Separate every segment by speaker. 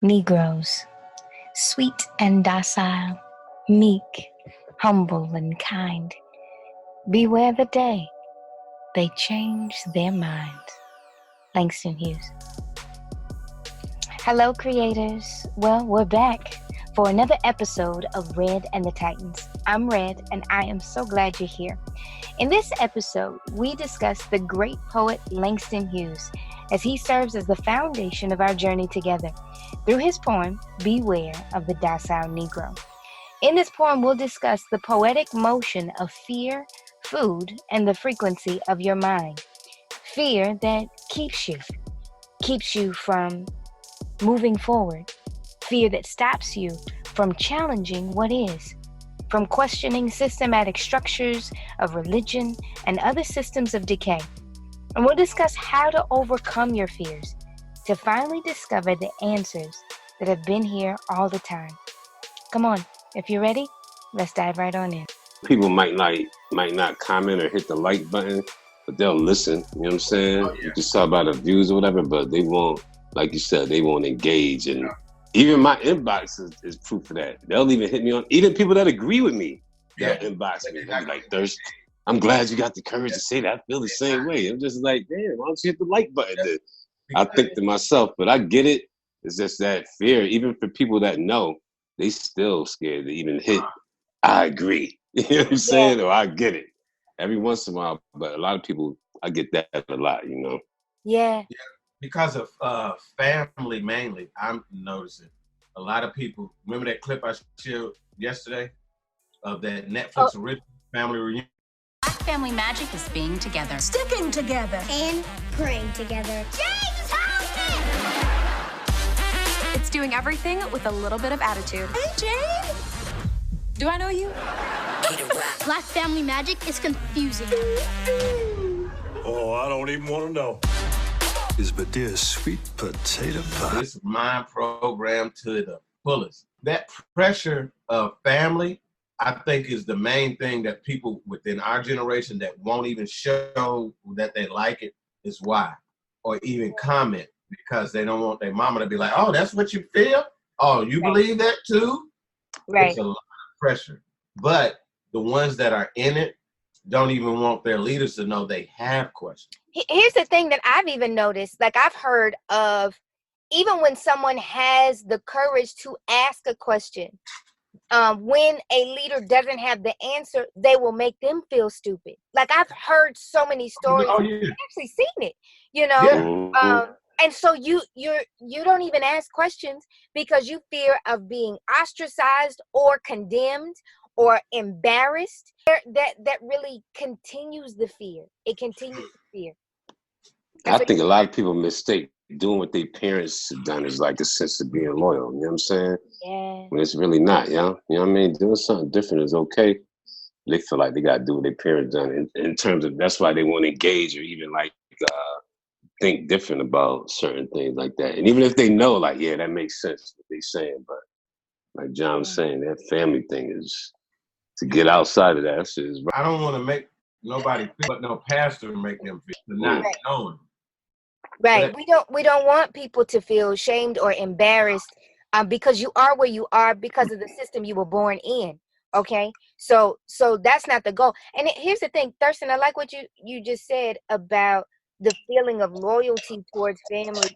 Speaker 1: Negroes, sweet and docile, meek, humble and kind. Beware the day they change their minds. Langston Hughes. Hello, creators. Well, we're back for another episode of Red and the Titans. I'm Red, and I am so glad you're here. In this episode, we discuss the great poet Langston Hughes, as he serves as the foundation of our journey together through his poem, Beware of the Docile Negro. In this poem, we'll discuss the poetic motion of fear, food, and the frequency of your mind. Fear that keeps you from moving forward. Fear that stops you from challenging what is, from questioning systematic structures of religion and other systems of decay. And we'll discuss how to overcome your fears to finally discover the answers that have been here all the time. Come on, if you're ready, let's dive right on in.
Speaker 2: People might not comment or hit the like button, but they'll listen. You know what I'm saying? Oh, yeah. You can talk about the views or whatever, but they won't, like you said, they won't engage. And even my inbox is proof of that. They'll even hit me on, even people that agree with me, they'll inbox me. They'll be like, Thirst, I'm glad you got the courage to say that. I feel the same way. I'm just like, damn, why don't you hit the like button then? I think to myself, but I get it. It's just that fear, even for people that know, they still scared to even hit, I agree. You know what I'm saying? Or I get it. Every once in a while, but a lot of people, I get that a lot, you know?
Speaker 1: Yeah.
Speaker 3: Because of family mainly, I'm noticing a lot of people, remember that clip I shared yesterday of that Netflix original family reunion?
Speaker 4: Black family magic is being together.
Speaker 5: Sticking together.
Speaker 6: And praying together.
Speaker 5: James, help me!
Speaker 4: It's doing everything with a little bit of attitude.
Speaker 5: Hey, Jane!
Speaker 4: Do I know you?
Speaker 6: Black family magic is confusing.
Speaker 7: Oh, I don't even want to know. Is but dear sweet potato pie.
Speaker 3: This mind program to the fullest. That pressure of family, I think, is the main thing that people within our generation that won't even show that they like it is why. Or even comment because they don't want their mama to be like, oh, that's what you feel? Oh, you believe that too?
Speaker 1: Right.
Speaker 3: It's a lot of pressure. But the ones that are in it don't even want their leaders to know they have questions.
Speaker 1: Here's the thing that I've even noticed, like I've heard of, even when someone has the courage to ask a question, when a leader doesn't have the answer, they will make them feel stupid. Like I've heard so many stories.
Speaker 3: Oh, yeah.
Speaker 1: I've actually seen it, you know.
Speaker 3: Yeah.
Speaker 1: And so you don't even ask questions because you fear of being ostracized or condemned or embarrassed. That really continues the fear. It continues the fear.
Speaker 2: I think a lot of people mistake doing what their parents have done is like a sense of being loyal. You know what I'm saying?
Speaker 1: Yeah.
Speaker 2: When it's really not, you know what I mean? Doing something different is okay. They feel like they got to do what their parents done in terms of, that's why they won't engage or even like think different about certain things like that. And even if they know, like, yeah, that makes sense what they're saying, but like John was saying, that family thing is, to get outside of that shit is.
Speaker 3: I don't want to make nobody feel, but no pastor make them feel not knowing.
Speaker 1: Right. We don't want people to feel shamed or embarrassed because you are where you are because of the system you were born in. Okay. So that's not the goal. And here's the thing, Thurston, I like what you just said about the feeling of loyalty towards family.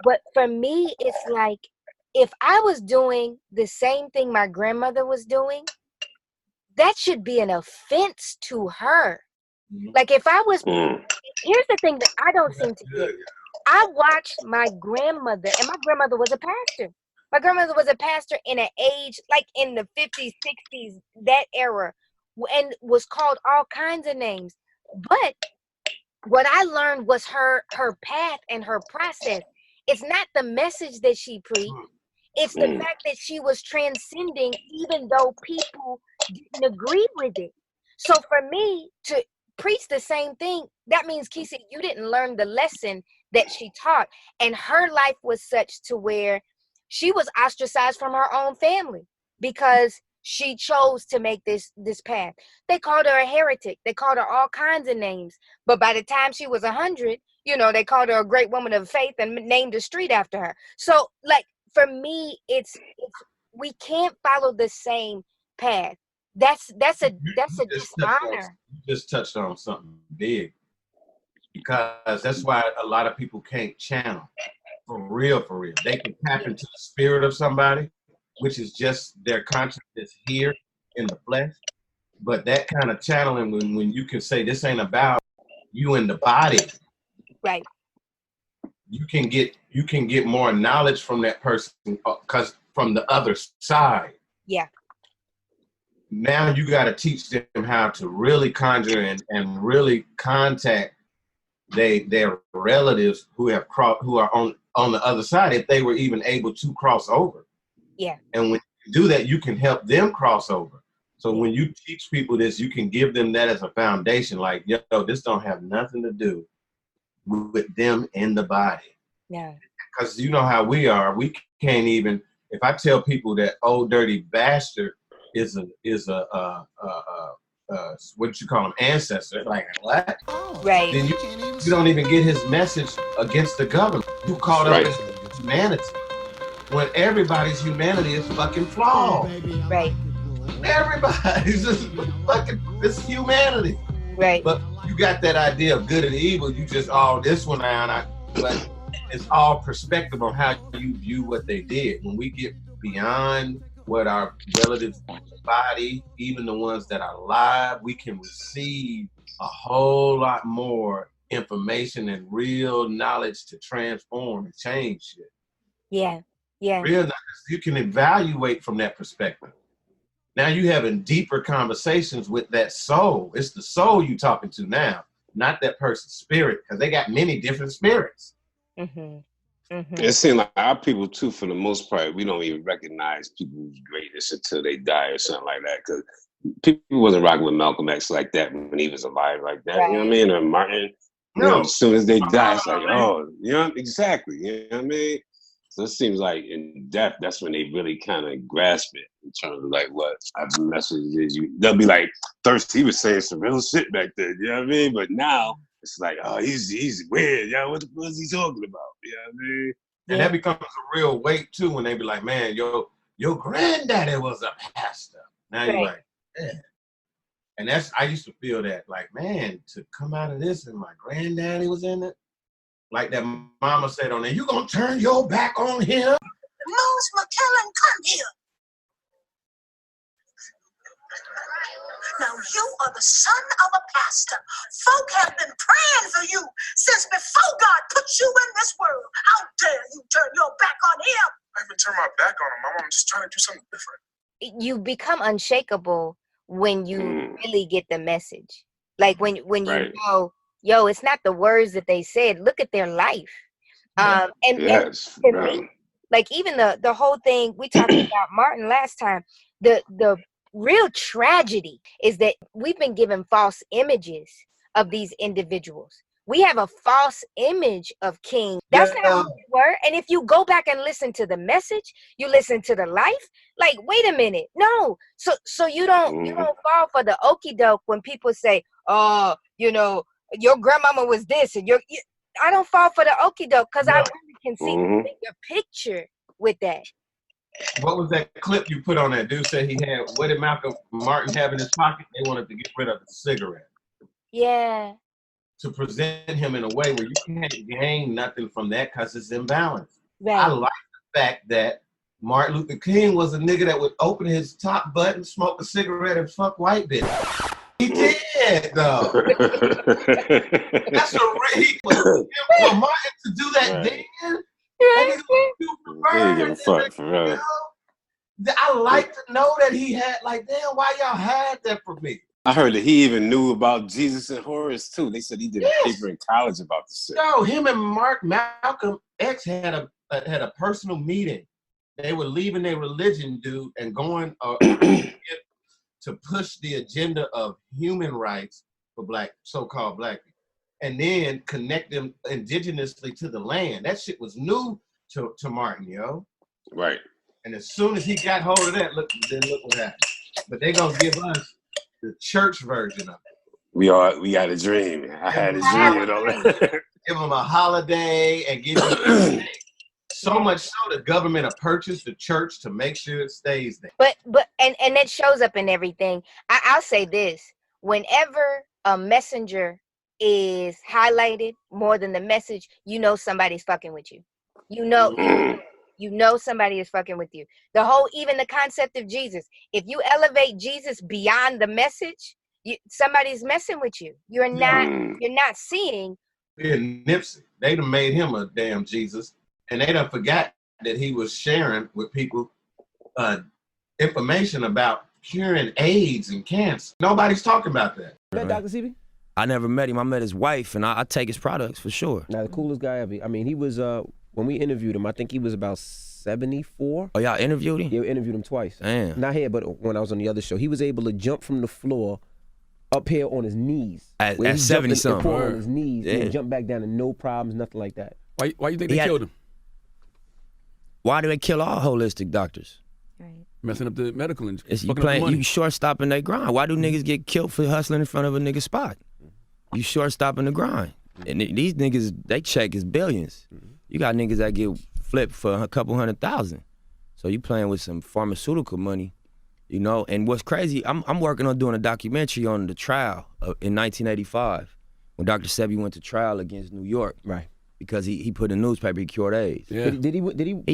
Speaker 1: But for me, it's like if I was doing the same thing my grandmother was doing, that should be an offense to her. Like if I was, here's the thing that I don't seem to get. I watched my grandmother, and my grandmother was a pastor. My grandmother was a pastor in an age, like in the 50s, 60s, that era, and was called all kinds of names. But what I learned was her path and her process. It's not the message that she preached. It's the fact that she was transcending even though people didn't agree with it. So for me to preach the same thing, that means, Kesey, you didn't learn the lesson that she taught. And her life was such to where she was ostracized from her own family because she chose to make this path. They called her a heretic. They called her all kinds of names. But by the time she was 100, they called her a great woman of faith and named a street after her. So like for me, it's we can't follow the same path. That's a dishonor.
Speaker 3: You just touched on something big, because that's why a lot of people can't channel for real. They can tap into the spirit of somebody, which is just their consciousness here in the flesh. But that kind of channeling, when you can say this ain't about you in the body,
Speaker 1: right?
Speaker 3: You can get more knowledge from that person, because from the other side.
Speaker 1: Yeah.
Speaker 3: Now you got to teach them how to really conjure and really contact their relatives who are on the other side, if they were even able to cross over.
Speaker 1: Yeah.
Speaker 3: And when you do that, you can help them cross over. So when you teach people this, you can give them that as a foundation. Like, yo, this don't have nothing to do with them in the body.
Speaker 1: Yeah.
Speaker 3: Because you know how we are. We can't even. If I tell people that old dirty bastard is a what you call him, ancestor, like what?
Speaker 1: Right.
Speaker 3: Then you don't even get his message against the government. You called up as humanity, when everybody's humanity is fucking flawed.
Speaker 1: Right.
Speaker 3: Everybody's just fucking, this humanity.
Speaker 1: Right.
Speaker 3: But you got that idea of good and evil. You just this one down. But it's all perspective on how you view what they did. When we get beyond what our relatives body, even the ones that are alive, we can receive a whole lot more information and real knowledge to transform and change shit.
Speaker 1: Yeah. Yeah.
Speaker 3: Real knowledge, you can evaluate from that perspective. Now you having deeper conversations with that soul. It's the soul you talking to now, not that person's spirit, because they got many different spirits.
Speaker 1: Mm-hmm. Mm-hmm.
Speaker 2: It seems like our people too, for the most part, we don't even recognize people's greatness until they die or something like that. Because people wasn't rocking with Malcolm X like that when he was alive, like that. Right. You know what I mean? Or Martin. You know, as soon as they die, it's like, oh, you know, exactly. You know what I mean? So it seems like in death, that's when they really kind of grasp it in terms of like what type of message is you. They'll be like, Thirsty, he was saying some real shit back then. You know what I mean? But now it's like, oh, he's weird. Yeah, what the fuck is he talking about? You know what I mean?
Speaker 3: And that becomes a real weight too when they be like, man, your granddaddy was a pastor. Now you're like, yeah. And I used to feel that, like, man, to come out of this and my granddaddy was in it. Like that mama said on there, you gonna turn your back on him?
Speaker 5: Mose McKellen, come here. Now you are the son of a pastor. Folk have been praying for you since before God put you in this world. How dare you turn your back on him?
Speaker 8: I haven't turned my back on him, Mama. I'm just trying to do something different.
Speaker 1: You become unshakable when you really get the message. Like when you know, yo, it's not the words that they said. Look at their life. And for me, like even the whole thing we talked about Martin last time, the real tragedy is that we've been given false images of these individuals. We have a false image of King. That's not who they were. And if you go back and listen to the message, you listen to the life, like, wait a minute. No. So you don't fall for the okie doke when people say, oh, you know, your grandmama was this and I don't fall for the okie doke because I really can see the bigger picture with that.
Speaker 3: What was that clip you put on that dude said he had? What did Malcolm Martin have in his pocket? They wanted to get rid of the cigarette.
Speaker 1: Yeah.
Speaker 3: To present him in a way where you can't gain nothing from that because it's imbalanced.
Speaker 1: Right.
Speaker 3: I like the fact that Martin Luther King was a nigga that would open his top button, smoke a cigarette, and fuck white bitch. He did, though. That's a real for Martin to do that then. I like to know that he had, like, damn, why y'all had that for me?
Speaker 2: I heard that he even knew about Jesus and Horace too. They said he did a paper in college about the shit.
Speaker 3: No, him and Malcolm X had a personal meeting. They were leaving their religion, dude, and going to push the agenda of human rights for so-called black people, and then connect them indigenously to the land. That shit was new to Martin, yo.
Speaker 2: Right.
Speaker 3: And as soon as he got hold of that, look what happened. But they gonna give us the church version of it.
Speaker 2: We got a dream. I had a dream and all that.
Speaker 3: Give them a holiday and give them So much so the government have purchased the church to make sure it stays there.
Speaker 1: But it shows up in everything. I'll say this: whenever a messenger is highlighted more than the message, you know somebody's fucking with you. You know somebody is fucking with you. Even the concept of Jesus. If you elevate Jesus beyond the message, somebody's messing with you. You're not seeing.
Speaker 3: In Nipsey, they done made him a damn Jesus, and they done forgot that he was sharing with people information about curing AIDS and cancer. Nobody's talking about that.
Speaker 9: Met Dr. CB?
Speaker 10: I never met him. I met his wife, and I take his products for sure.
Speaker 9: Now, the coolest guy ever. I mean, he was, when we interviewed him, I think he was about 74.
Speaker 10: Oh, y'all interviewed him?
Speaker 9: Yeah, we interviewed him twice.
Speaker 10: Damn.
Speaker 9: Not here, but when I was on the other show. He was able to jump from the floor up here on his knees.
Speaker 10: At 70-something.
Speaker 9: On his knees, and jump back down and no problems, nothing like that.
Speaker 11: Why you think they killed him?
Speaker 10: Why do they kill all holistic doctors?
Speaker 1: Right.
Speaker 11: Messing up the medical industry.
Speaker 10: You short-stopping their grind. Why do niggas get killed for hustling in front of a nigga spot? You short-stopping the grind. And these niggas, they check is billions. You got niggas that get flipped for a couple $100,000. So you playing with some pharmaceutical money, you know? And what's crazy, I'm working on doing a documentary on the trial in 1985 when Dr. Sebi went to trial against New York.
Speaker 9: Right.
Speaker 10: Because he put in the newspaper he cured AIDS.
Speaker 9: Yeah. Did he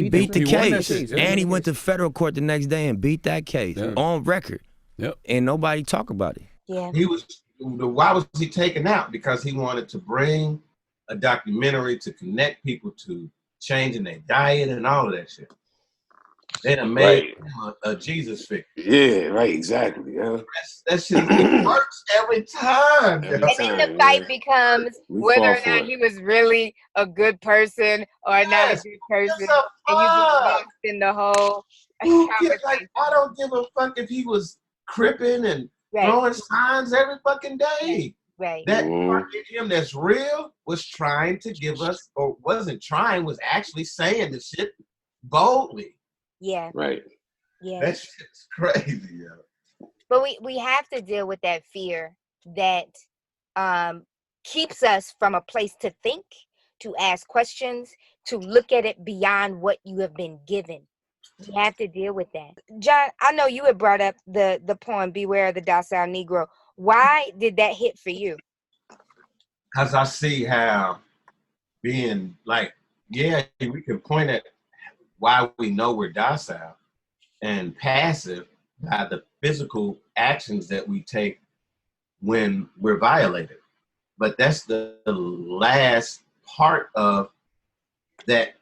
Speaker 10: beat the case.
Speaker 11: Yeah.
Speaker 10: And he went to federal court the next day and beat that case on record.
Speaker 11: Yep.
Speaker 10: And nobody talk about it.
Speaker 1: Yeah.
Speaker 3: Why was he taken out? Because he wanted to bring a documentary to connect people to changing their diet and all of that shit. They done made him a Jesus figure.
Speaker 2: Yeah, right, exactly. Yeah.
Speaker 3: That shit works every time.
Speaker 1: And then the fight becomes whether or not he was really a good person or not a good person. And you get lost in the whole
Speaker 3: like, I don't give a fuck if he was cripping and throwing signs every fucking day.
Speaker 1: Right.
Speaker 3: That part in him that's real was trying to give us, or wasn't trying, was actually saying the shit boldly.
Speaker 1: Yeah.
Speaker 2: Right.
Speaker 1: Yeah.
Speaker 3: That shit's crazy, yo.
Speaker 1: But we have to deal with that fear that keeps us from a place to think, to ask questions, to look at it beyond what you have been given. We have to deal with that. John, I know you had brought up the poem "Beware of the Docile Negro." Why did that hit for you?
Speaker 3: Because I see how being like, we can point at why we know we're docile and passive by the physical actions that we take when we're violated. But that's the last part of that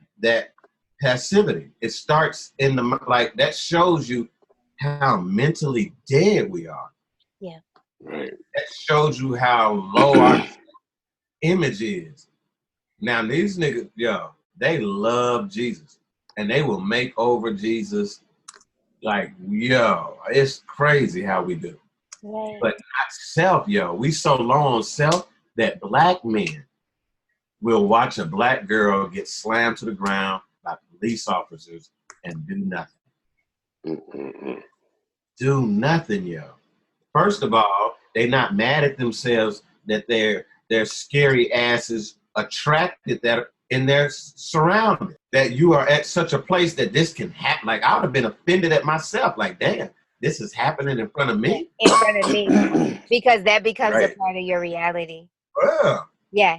Speaker 3: passivity. It starts in the, like, that shows you how mentally dead we are.
Speaker 1: Yeah.
Speaker 3: Right. That shows you how low our image is. Now these niggas, they love Jesus. And they will make over Jesus like, it's crazy how we do. Right. But not self, we so low on self that black men will watch a black girl get slammed to the ground by police officers and do nothing. Do nothing, First of all, they're not mad at themselves that their scary asses attracted that in their surroundings, that you are at such a place that this can happen. Like, I would have been offended at myself. Like, damn, this is happening in front of me.
Speaker 1: In front of me, because that becomes a part of your reality. Yeah.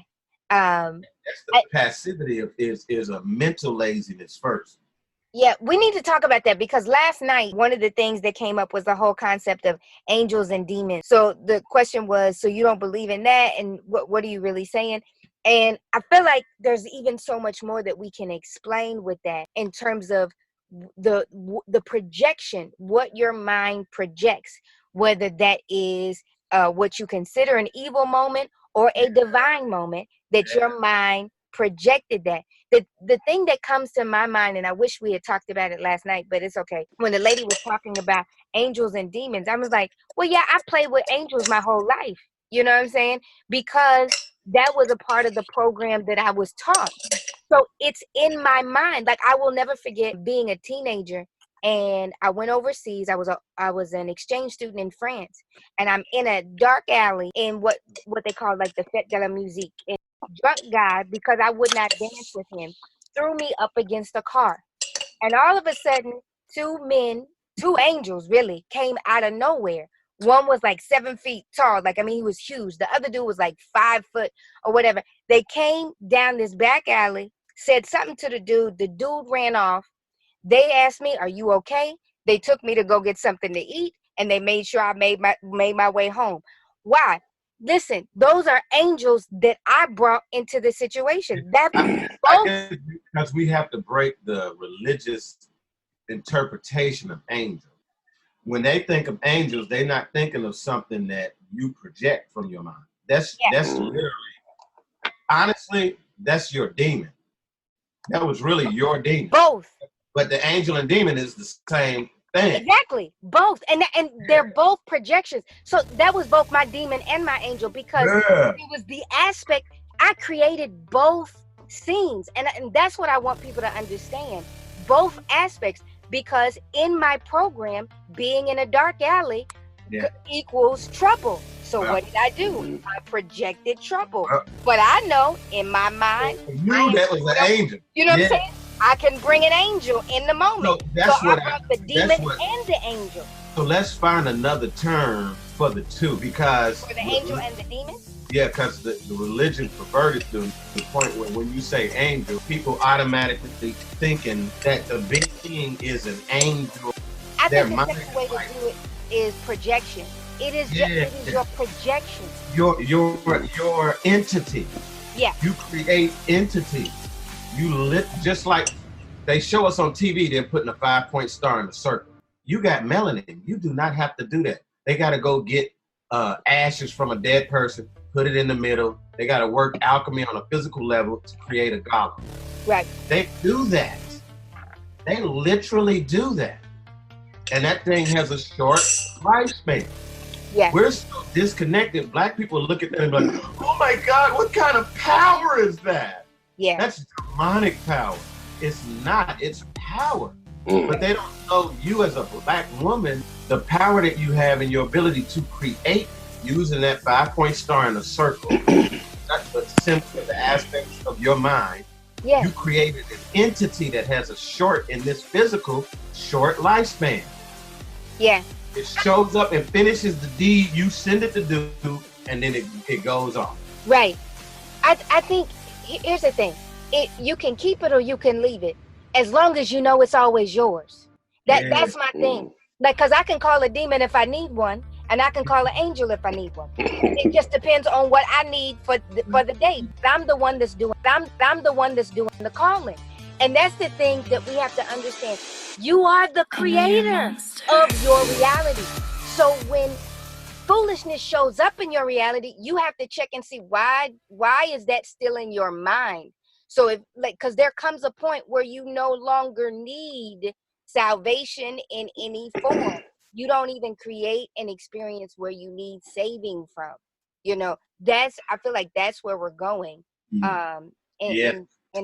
Speaker 3: That's the passivity is a mental laziness first.
Speaker 1: Yeah, we need to talk about that because last night, one of the things that came up was the whole concept of angels and demons. So the question was, so you don't believe in that? And what are you really saying? And I feel like there's even so much more that we can explain with that in terms of the projection, what your mind projects, whether that is what you consider an evil moment or a divine moment that your mind projected that. The thing that comes to my mind, and I wish we had talked about it last night, but it's okay. When the lady was talking about angels and demons, I was like, well, yeah, I've played with angels my whole life. You know what I'm saying? Because that was a part of the program that I was taught. So it's in my mind. Like, I will never forget being a teenager, and I went overseas. I was an exchange student in France, and I'm in a dark alley in what they call like the Fête de la Musique. And drunk guy, because I would not dance with him, threw me up against a car. And all of a sudden, two angels really came out of nowhere. One was like 7 feet tall. Like, I mean, he was huge. The other dude was like 5 foot or whatever. They came down this back alley, said something to the dude. The dude ran off. They asked me, "Are you okay?" They took me to go get something to eat, and they made sure I made my way home. Why? Listen, those are angels that I brought into the situation.
Speaker 3: Because we have to break the religious interpretation of angels. When they think of angels, they're not thinking of something that you project from your mind. That's literally, honestly, that's your demon. That was really your demon.
Speaker 1: Both.
Speaker 3: But the angel and demon is the same thing.
Speaker 1: Exactly. Both. And they're both projections. So that was both my demon and my angel, because it was the aspect. I created both scenes. And that's what I want people to understand. Both aspects. Because in my program, being in a dark alley equals trouble. So what did I do? I projected trouble. But I know in my mind,
Speaker 3: that was an angel.
Speaker 1: You know what I'm saying? I can bring an angel in the moment. So I brought the demon and the angel.
Speaker 3: So let's find another term for the two, because
Speaker 1: for the angel and the demon.
Speaker 3: Yeah, because the religion perverted to the point where when you say angel, people automatically thinking that the being is an angel.
Speaker 1: I think the second way to do it is projection. It is just it is your projection.
Speaker 3: Your entity.
Speaker 1: Yeah.
Speaker 3: You create entities. Just like they show us on TV, they're putting a 5-point star in a circle. You got melanin. You do not have to do that. They got to go get ashes from a dead person, put it in the middle. They got to work alchemy on a physical level to create a golem.
Speaker 1: Right.
Speaker 3: They do that. They literally do that. And that thing has a short lifespan.
Speaker 1: Yeah.
Speaker 3: We're so disconnected. Black people look at that and be like, oh my God, what kind of power is that?
Speaker 1: Yeah.
Speaker 3: That's demonic power. It's not, it's power. But they don't know you as a Black woman, the power that you have and your ability to create using that 5-point star in a circle. That's the symbol of the aspects of your mind.
Speaker 1: Yeah.
Speaker 3: You created an entity that has a short, in this physical, short lifespan.
Speaker 1: Yeah.
Speaker 3: It shows up and finishes the deed you send it to do, and then it goes off.
Speaker 1: Right. I think, here's the thing. You can keep it or you can leave it, as long as you know it's always yours. That's my thing. Like, because I can call a demon if I need one, and I can call an angel if I need one. It just depends on what I need for the day. I'm the one that's doing. I'm the one that's doing the calling, and that's the thing that we have to understand. You are the creator of your reality. So when foolishness shows up in your reality, you have to check and see why is that still in your mind. So if because there comes a point where you no longer need salvation in any form. You don't even create an experience where you need saving from. You know, I feel like that's where we're going. In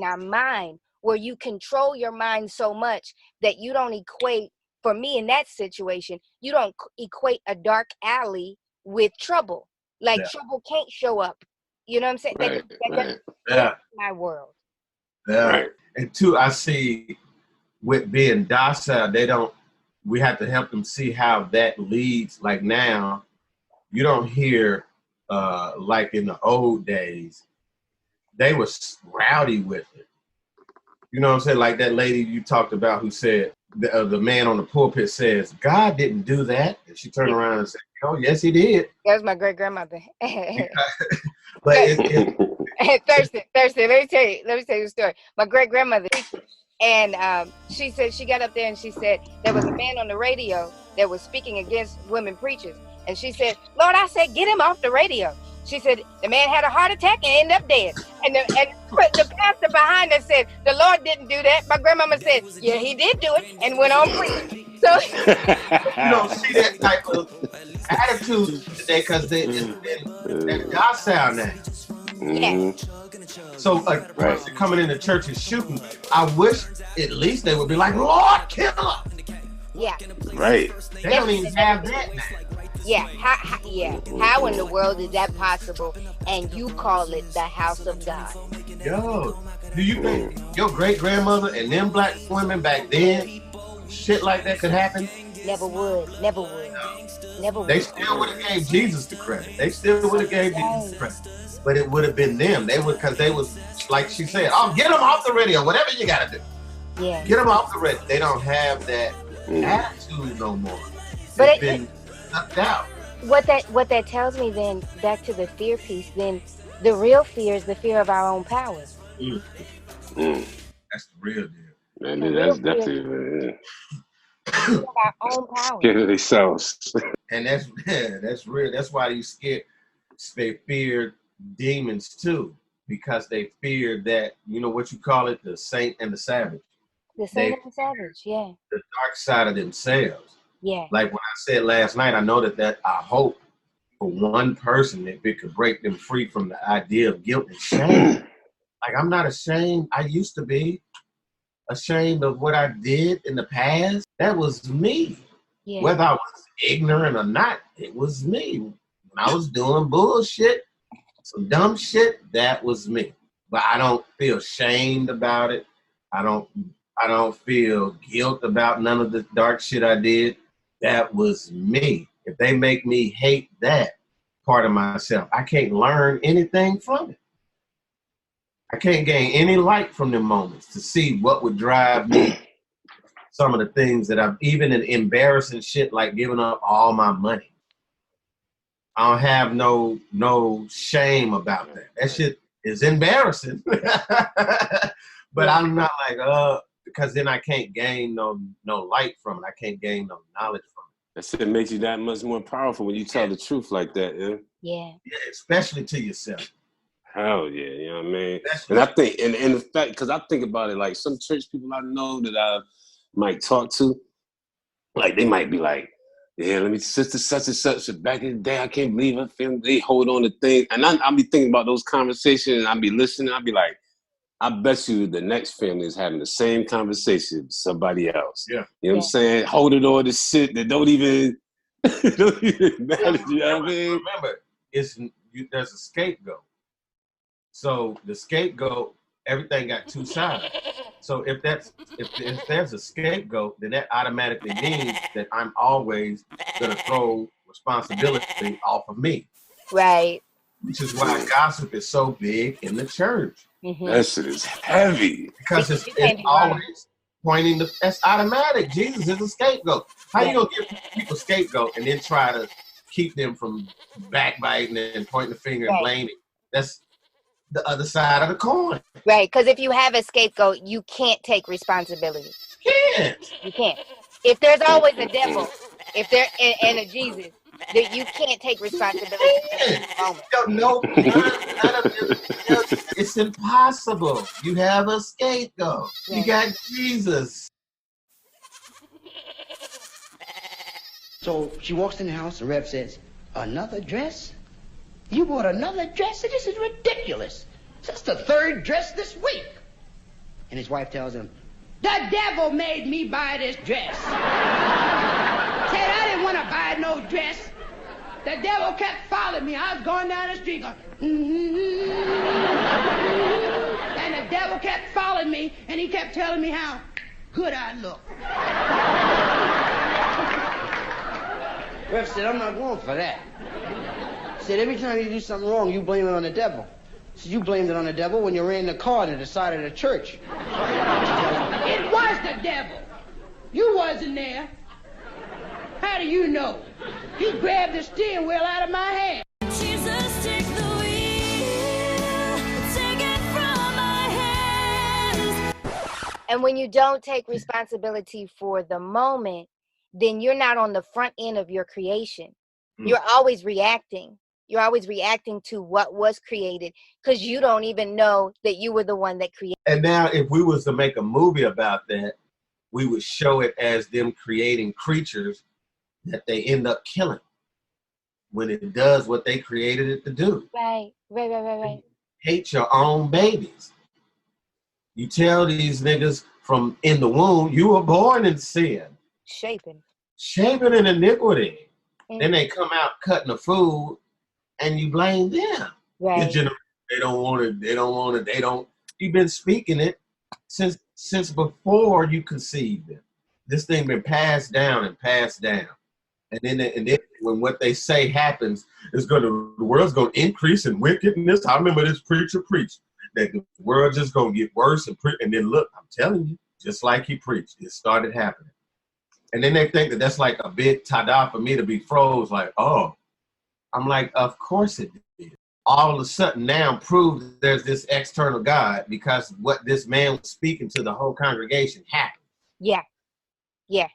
Speaker 1: our mind, where you control your mind so much that you don't equate, for me in that situation, you don't equate a dark alley with trouble. Like trouble can't show up. You know what I'm saying? That's my world.
Speaker 3: Yeah. Right. And two, I see with being docile, we have to help them see how that leads. Like now, you don't hear, like in the old days, they were rowdy with it. You know what I'm saying? Like that lady you talked about who said, the man on the pulpit says, God didn't do that. And she turned around and said, oh, yes, he did.
Speaker 1: That was my great-grandmother.
Speaker 3: But
Speaker 1: Thurston, let me tell you the story. My great-grandmother, and she said, she got up there and she said, there was a man on the radio that was speaking against women preachers. And she said, Lord, I said, get him off the radio. She said, the man had a heart attack and ended up dead. And the pastor behind her said, the Lord didn't do that. My grandmama said, yeah, he did do it, and went on preaching. So
Speaker 3: you don't see that type of attitude today because they're docile now.
Speaker 1: Yeah.
Speaker 3: So person coming into church and shooting, I wish at least they would be like, Lord, kill him.
Speaker 1: Yeah.
Speaker 2: Right.
Speaker 3: They don't even have that now.
Speaker 1: Yeah, how in the world is that possible? And you call it the house of God?
Speaker 3: Yo, Do you think your great grandmother and them black women back then, shit like that could happen?
Speaker 1: Never would. Never would. Never would.
Speaker 3: They still would have gave Jesus the credit. They still would have gave Jesus the credit. But it would have been them. They would, because they was, like she said, oh, get them off the radio, whatever you got to do.
Speaker 1: Yeah.
Speaker 3: Get them off the radio. They don't have that attitude no more.
Speaker 1: But
Speaker 3: it's been sucked out.
Speaker 1: What that tells me then, back to the fear piece, then the real fear is the fear of our own power.
Speaker 3: That's the real deal.
Speaker 2: That's definitely
Speaker 1: of our own power.
Speaker 2: Scared of themselves.
Speaker 3: And that's real. That's why you scared. They feared demons too, because they feared that, you know what you call it, the saint and the savage.
Speaker 1: The saint and the savage, yeah.
Speaker 3: The dark side of themselves.
Speaker 1: Yeah.
Speaker 3: Like when I said last night, I know that I hope for one person if it could break them free from the idea of guilt and shame. Like, I'm not ashamed. I used to be ashamed of what I did in the past. That was me.
Speaker 1: Yeah.
Speaker 3: Whether I was ignorant or not, it was me. When I was doing bullshit, some dumb shit, that was me. But I don't feel shamed about it. I don't feel guilt about none of the dark shit I did. That was me. If they make me hate that part of myself, I can't learn anything from it. I can't gain any light from them moments to see what would drive me. Some of the things that I've, even in embarrassing shit like giving up all my money. I don't have no shame about that. That shit is embarrassing. But I'm not like, because then I can't gain no light from it. I can't gain no knowledge from it.
Speaker 2: That's it makes you that much more powerful when you tell the truth like that, yeah?
Speaker 1: Yeah.
Speaker 3: Yeah, especially to yourself.
Speaker 2: Hell yeah, you know what I mean? And I think, and in fact, because I think about it, like some church people I know that I might talk to, like they might be like, yeah, let me, sister such and such, back in the day, I can't believe I feel they hold on to things. And I'll be thinking about those conversations and I'll be listening, I'll be like, I bet you the next family is having the same conversation with somebody else.
Speaker 3: Yeah.
Speaker 2: You know what I'm saying? Holding on to shit that don't even matter, you know what I mean?
Speaker 3: Remember, there's a scapegoat. So the scapegoat, everything got two sides. So if there's a scapegoat, then that automatically means that I'm always gonna throw responsibility off of me.
Speaker 1: Right.
Speaker 3: Which is why gossip is so big in the church.
Speaker 1: Mm-hmm.
Speaker 2: That shit is heavy.
Speaker 3: Because it's always pointing to, that's automatic. Jesus is a scapegoat. How you gonna give people scapegoat and then try to keep them from backbiting and pointing the finger and blaming? That's the other side of the coin.
Speaker 1: Right, because if you have a scapegoat, you can't take responsibility. You can't. If there's always a devil, if there and a Jesus, that you can't take responsibility.
Speaker 3: No, it's impossible. You have a scapegoat. Yeah. You got Jesus.
Speaker 12: So she walks in the house, the Rev says, "Another dress? You bought another dress? This is ridiculous. That's the third dress this week." And his wife tells him, "The devil made me buy this dress." Said I didn't want to buy no dress. The devil kept following me. I was going down the street going, and the devil kept following me, and he kept telling me how good I look. Rev said, "I'm not going for that." He said, "Every time you do something wrong, you blame it on the devil." He said, "You blamed it on the devil when you ran the car to the side of the church." "It was the devil. You wasn't there. How do you know? He grabbed the steering wheel out of my hand."
Speaker 13: Jesus, take the wheel, take it from my hands.
Speaker 1: And when you don't take responsibility for the moment, then you're not on the front end of your creation. You're always reacting. You're always reacting to what was created because you don't even know that you were the one that created.
Speaker 3: And now if we was to make a movie about that, we would show it as them creating creatures that they end up killing when it does what they created it to do.
Speaker 1: Right.
Speaker 3: Hate your own babies. You tell these niggas from in the womb, you were born in sin.
Speaker 1: Shaping
Speaker 3: in iniquity. Then they come out cutting the food and you blame them.
Speaker 1: Right.
Speaker 3: They don't want it. You've been speaking it since before you conceived it. This thing been passed down and passed down. And then when what they say happens, the world's gonna increase in wickedness. I remember this preacher preached that the world just gonna get worse and then look, I'm telling you, just like he preached, it started happening. And then they think that that's like a big ta-da for me to be froze, like, oh. I'm like, of course it did. All of a sudden now proves there's this external God because what this man was speaking to the whole congregation happened.
Speaker 1: Yeah. Yeah.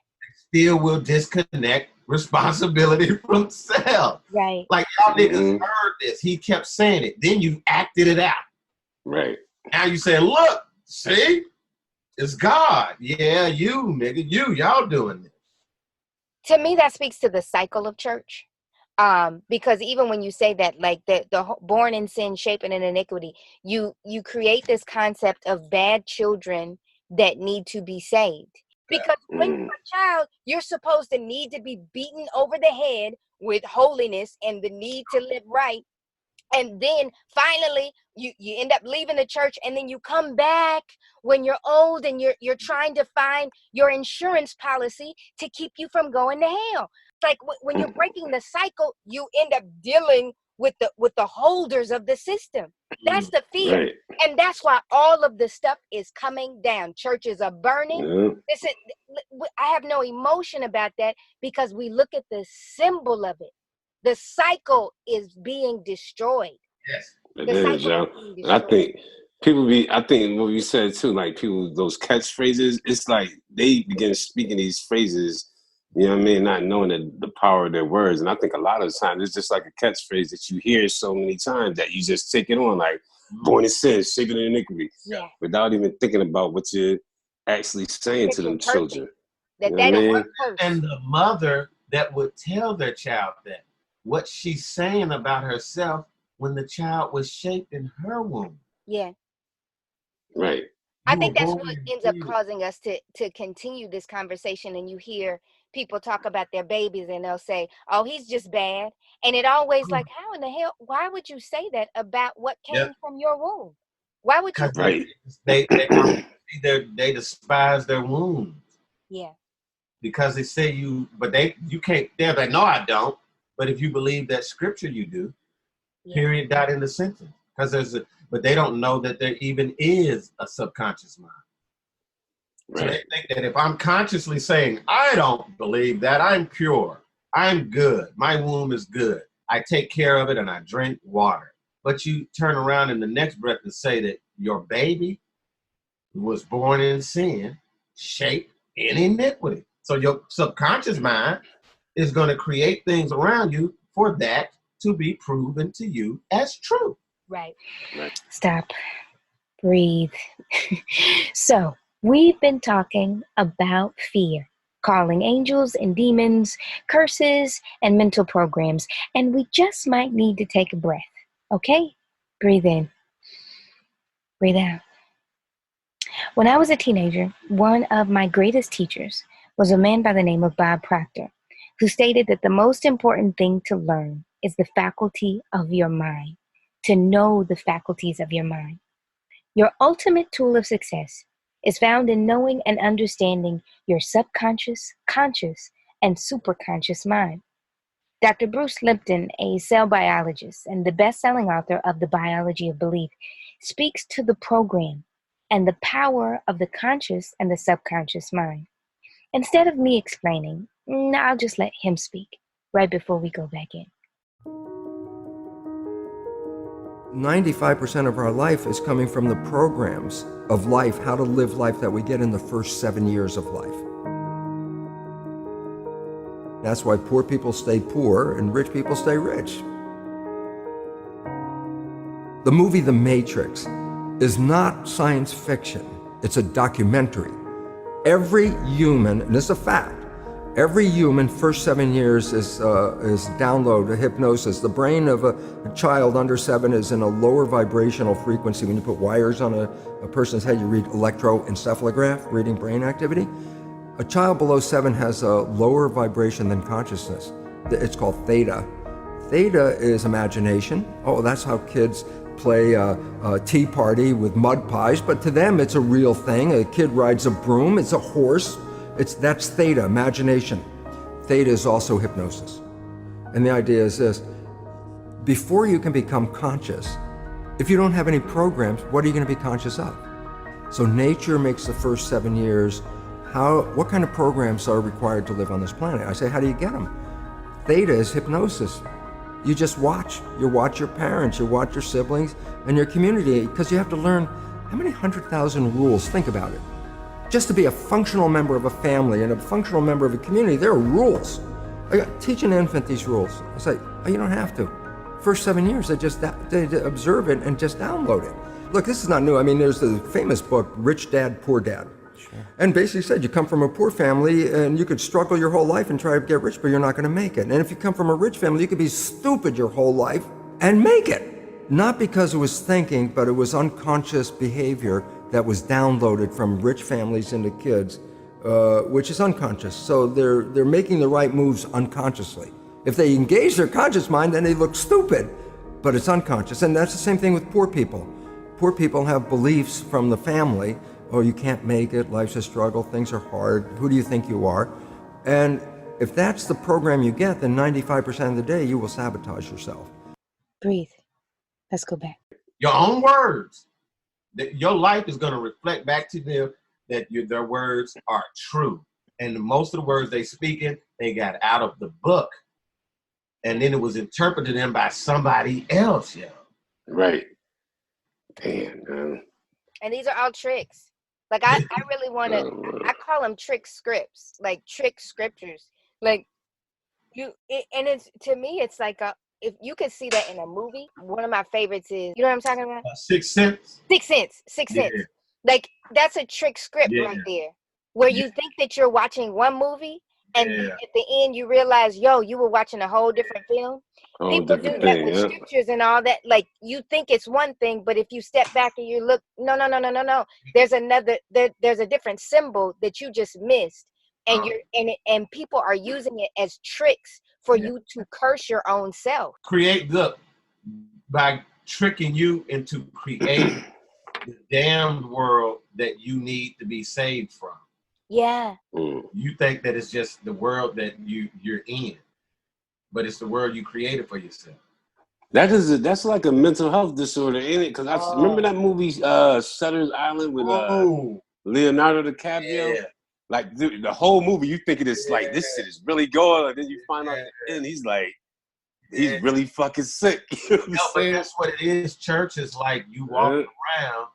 Speaker 3: Still will disconnect responsibility from self.
Speaker 1: Right.
Speaker 3: Like y'all niggas heard this. He kept saying it. Then you acted it out.
Speaker 2: Right.
Speaker 3: Now you saying, look, see? It's God. Yeah, you, nigga. Y'all doing this.
Speaker 1: To me, that speaks to the cycle of church. Because even when you say that, like the born in sin, shaping in iniquity, you create this concept of bad children that need to be saved. Because when you're a child, you're supposed to need to be beaten over the head with holiness and the need to live right. And then finally you end up leaving the church, and then you come back when you're old and you're trying to find your insurance policy to keep you from going to hell. It's like when you're breaking the cycle, you end up dealing with the holders of the system. That's the fear.
Speaker 2: Right.
Speaker 1: And that's why all of the stuff is coming down. Churches are burning. I have no emotion about that because we look at the symbol of it. The cycle is being destroyed.
Speaker 3: Yes.
Speaker 2: It is, Joe. And I think what you said too, like people, those catchphrases, it's like they begin speaking these phrases, you know what I mean, not knowing the power of their words. And I think a lot of the time it's just like a catchphrase that you hear so many times that you just take it on, like born in sin, shaping in iniquity, without even thinking about what you're actually saying to them children.
Speaker 3: And the mother that would tell their child that, what she's saying about herself when the child was shaped in her womb.
Speaker 1: Yeah.
Speaker 2: Right.
Speaker 1: I think that's what ends up causing us to continue this conversation. And you hear people talk about their babies and they'll say, oh, he's just bad. And it always like, how in the hell, why would you say that about what came from your womb? Why would you?
Speaker 2: Right.
Speaker 3: They despise their wounds.
Speaker 1: Yeah.
Speaker 3: Because they say you can't, they're like, no, I don't. But if you believe that scripture, you do. Period, dot, in the sentence. But they don't know that there even is a subconscious mind. Right. So they think that if I'm consciously saying, I don't believe that, I'm pure, I'm good, my womb is good, I take care of it and I drink water. But you turn around in the next breath and say that your baby was born in sin, shaped in iniquity. So your subconscious mind is going to create things around you for that to be proven to you as true.
Speaker 1: Right. Stop. Breathe. So we've been talking about fear, calling angels and demons, curses, and mental programs. And we just might need to take a breath. Okay? Breathe in. Breathe out. When I was a teenager, one of my greatest teachers was a man by the name of Bob Proctor, who stated that the most important thing to learn is the faculty of your mind, to know the faculties of your mind. Your ultimate tool of success is found in knowing and understanding your subconscious, conscious, and superconscious mind. Dr. Bruce Lipton, a cell biologist and the best-selling author of The Biology of Belief, speaks to the program and the power of the conscious and the subconscious mind. Instead of me explaining, I'll just let him speak right before we go back in.
Speaker 14: 95% of our life is coming from the programs of life, how to live life that we get in the first 7 years of life. That's why poor people stay poor and rich people stay rich. The movie The Matrix is not science fiction. It's a documentary. Every human, and it's a fact, every human first 7 years is download hypnosis. The brain of a child under 7 is in a lower vibrational frequency. When you put wires on a person's head, you read electroencephalograph, reading brain activity. A child below 7 has a lower vibration than consciousness. It's called theta. Theta is imagination. Oh, that's how kids play a tea party with mud pies, but to them it's a real thing. A kid rides a broom, it's a horse. That's theta, imagination. Theta is also hypnosis. And the idea is this: before you can become conscious, if you don't have any programs, what are you going to be conscious of? So nature makes the first 7 years. What kind of programs are required to live on this planet? I say, how do you get them? Theta is hypnosis. You just watch. You watch your parents, you watch your siblings, and your community, because you have to learn how many 100,000 rules. Think about it. Just to be a functional member of a family and a functional member of a community, there are rules. Teach an infant these rules. I say, oh, you don't have to. First 7 years, they observe it and just download it. Look, this is not new. I mean, there's the famous book, Rich Dad, Poor Dad. Sure. And basically said you come from a poor family and you could struggle your whole life and try to get rich, but you're not going to make it. And if you come from a rich family, you could be stupid your whole life and make it. Not because it was thinking, but it was unconscious behavior that was downloaded from rich families into kids, which is unconscious. So they're making the right moves unconsciously. If they engage their conscious mind, then they look stupid, but it's unconscious. And that's the same thing with poor people. Poor people have beliefs from the family. Oh, you can't make it, life's a struggle, things are hard, who do you think you are? And if that's the program you get, then 95% of the day you will sabotage yourself.
Speaker 1: Breathe. Let's go back.
Speaker 3: Your own words. Your life is going to reflect back to them that their words are true. And most of the words they speaking, they got out of the book. And then it was interpreted in by somebody else,
Speaker 2: Right. Damn, man.
Speaker 1: And these are all tricks. Like I really want to. I call them trick scripts, like trick scriptures. Like and it's, to me, it's like if you could see that in a movie. One of my favorites is, you know what I'm talking about?
Speaker 3: Sixth Sense.
Speaker 1: Sixth Sense. Like that's a trick script right there, where you think that you're watching one movie, and at the end you realize, you were watching a whole different film. People do that with scriptures and all that. Like you think it's one thing, but if you step back and you look, no. There's a different symbol that you just missed, and and people are using it as tricks for you to curse your own self.
Speaker 3: By tricking you into creating the damned world that you need to be saved from.
Speaker 1: Yeah.
Speaker 3: You think that it's just the world that you're in. But it's the world you created for yourself.
Speaker 2: That's like a mental health disorder, ain't it? Because I remember that movie Shutter's Island with Leonardo DiCaprio.
Speaker 3: Yeah.
Speaker 2: Like the whole movie, you thinking it's like this shit is really going, and then you find out at the end he's really fucking sick. You know what I'm saying?
Speaker 3: But that's what it is. Church is like you walking around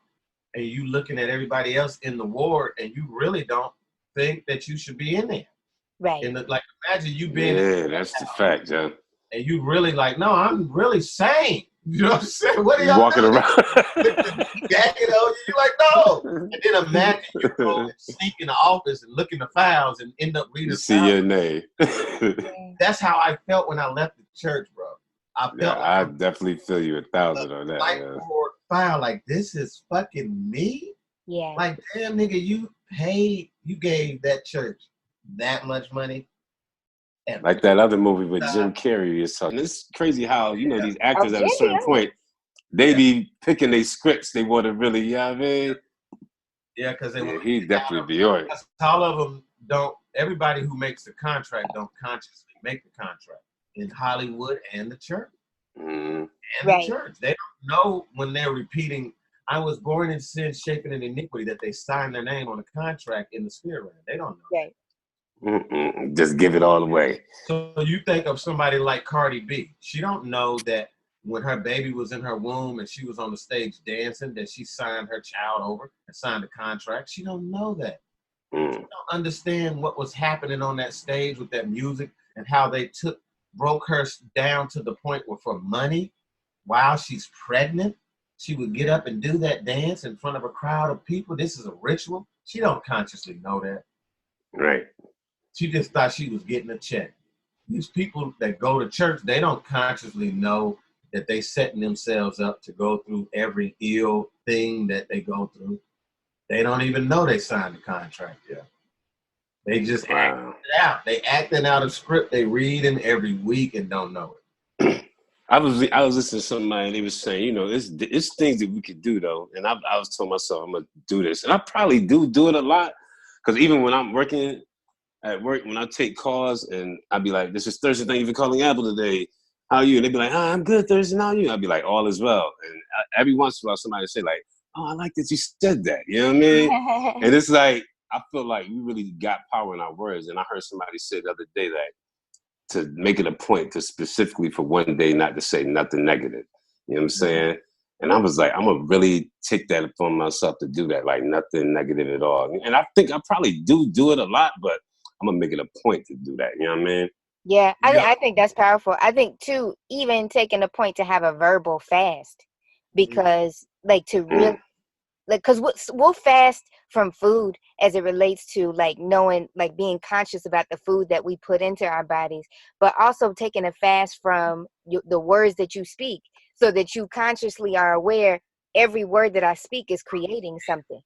Speaker 3: and you looking at everybody else in the ward, and you really don't think that you should be in there.
Speaker 1: Right.
Speaker 3: And like, imagine you being
Speaker 2: that's the fact, John.
Speaker 3: And you really like, no, I'm really sane. You know what I'm saying? What are y'all
Speaker 2: walking
Speaker 3: doing?
Speaker 2: around?
Speaker 3: Jacking on you, like, no. And then imagine you go and sneak in the office and look in the files and end up reading.
Speaker 2: See your name.
Speaker 3: That's how I felt when I left the church, bro.
Speaker 2: I definitely feel you 1,000 on that.
Speaker 3: Whiteboard file, like, this is fucking me.
Speaker 1: Yeah.
Speaker 3: Like, damn, nigga, you gave that church that much money. And
Speaker 2: like that other movie with Jim Carrey or something. It's crazy how, these actors at a certain point, they be picking their scripts they want to really, you know what I mean?
Speaker 3: Yeah, because
Speaker 2: he definitely be on it.
Speaker 3: All of them don't, everybody who makes the contract don't consciously make the contract in Hollywood and the church.
Speaker 2: Mm.
Speaker 3: And the church. They don't know when they're repeating, I was born in sin, shaping in iniquity, that they sign their name on a contract in the spirit realm. They don't know.
Speaker 1: Right.
Speaker 2: Just give it all away.
Speaker 3: So you think of somebody like Cardi B. She don't know that when her baby was in her womb and she was on the stage dancing, that she signed her child over and signed a contract. She don't know that. She don't understand what was happening on that stage with that music and how they broke her down to the point where for money, while she's pregnant, she would get up and do that dance in front of a crowd of people. This is a ritual. She don't consciously know that.
Speaker 2: Right.
Speaker 3: She just thought she was getting a check. These people that go to church, they don't consciously know that they setting themselves up to go through every ill thing that they go through. They don't even know they signed the contract yet. They just acting it out. They acting out a script they reading every week and don't know it.
Speaker 2: I was listening to somebody and they was saying, it's things that we could do though. And I was telling myself I'm gonna do this, and I probably do it a lot, because even when I'm working at work, when I take calls and I'd be like, "This is Thursday. Thank you for calling Apple today. How are you?" And they'd be like, "I'm good, Thursday. How are you?" I'd be like, "All is well." And every once in a while, somebody would say like, "Oh, I like that you said that." You know what I mean? And it's like I feel like we really got power in our words. And I heard somebody say the other day that to make it a point to specifically for one day not to say nothing negative. You know what I'm saying? And I was like, I'm gonna really take that upon myself to do that, like nothing negative at all. And I think I probably do it a lot, but I'm gonna make it a point to do that. You know what I mean?
Speaker 1: Yeah, I think that's powerful. I think too, even taking a point to have a verbal fast, because like to really, like, because we'll fast from food as it relates to like knowing, like being conscious about the food that we put into our bodies, but also taking a fast from the words that you speak, so that you consciously are aware every word that I speak is creating something.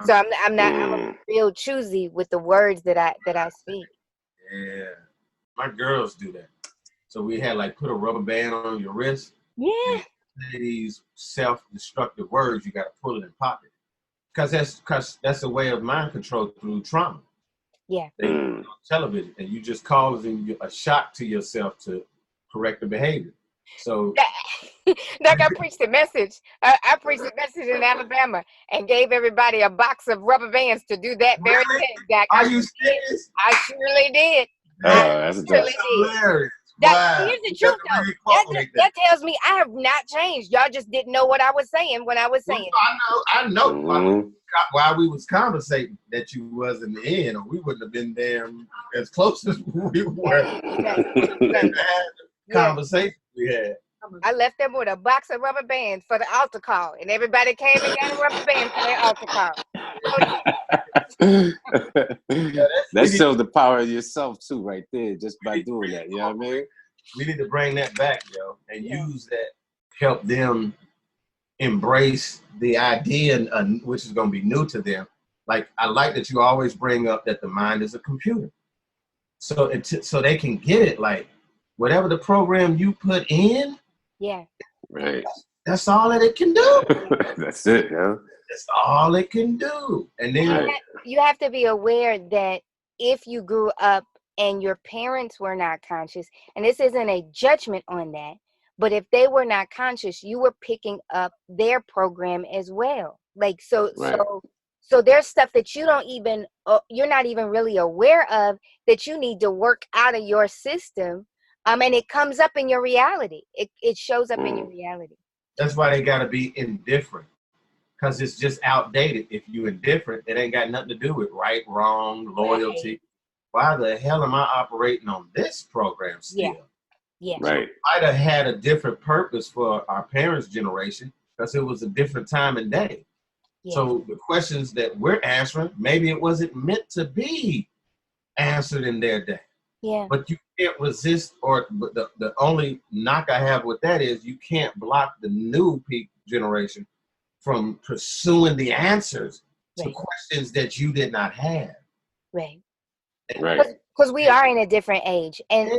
Speaker 1: So I'm real choosy with the words that I speak.
Speaker 3: Yeah, my girls do that. So we had like put a rubber band on your wrist.
Speaker 1: Yeah.
Speaker 3: Say these self-destructive words, you got to pull it and pop it, because that's a way of mind control through trauma.
Speaker 1: Yeah.
Speaker 3: They on television, and you just causing a shock to yourself to correct the behavior. So
Speaker 1: like I preached a message. I preached a message in Alabama and gave everybody a box of rubber bands to do that very thing. Doc.
Speaker 3: Are you serious?
Speaker 1: I surely did.
Speaker 2: That's
Speaker 3: hilarious.
Speaker 1: Here's the truth, though. That tells me I have not changed. Y'all just didn't know what I was saying when I was saying it.
Speaker 3: I know. While we was conversating that you wasn't in, or we wouldn't have been there as close as we were. Conversation we had.
Speaker 1: I left them with a box of rubber bands for the altar call, and everybody came and got a rubber band for their altar call.
Speaker 2: That shows the power of yourself too, right there, just by doing that. You know what I mean?
Speaker 3: We need to bring that back, yo, and use that. Help them embrace the idea, which is going to be new to them. Like, I like that you always bring up that the mind is a computer, so so they can get it. Like, whatever the program you put in,
Speaker 1: yeah,
Speaker 2: right.
Speaker 3: That's all that it can do.
Speaker 2: That's it, yeah.
Speaker 3: That's all it can do. And then
Speaker 1: you have to be aware that if you grew up and your parents were not conscious, and this isn't a judgment on that, but if they were not conscious, you were picking up their program as well. Like, so there's stuff that you don't even, you're not even really aware of, that you need to work out of your system. And it comes up in your reality. It shows up in your reality.
Speaker 3: That's why they got to be indifferent, because it's just outdated. If you're indifferent, it ain't got nothing to do with right, wrong, loyalty. Right. Why the hell am I operating on this program still?
Speaker 1: Yeah.
Speaker 2: Right.
Speaker 3: Might have had a different purpose for our parents' generation, because it was a different time and day. Yeah. So the questions that we're answering, maybe it wasn't meant to be answered in their day.
Speaker 1: Yeah.
Speaker 3: But you can't resist, or the only knock I have with that is you can't block the new generation from pursuing the answers to questions that you did not have.
Speaker 1: Right.
Speaker 2: Right.
Speaker 1: Because we are in a different age. And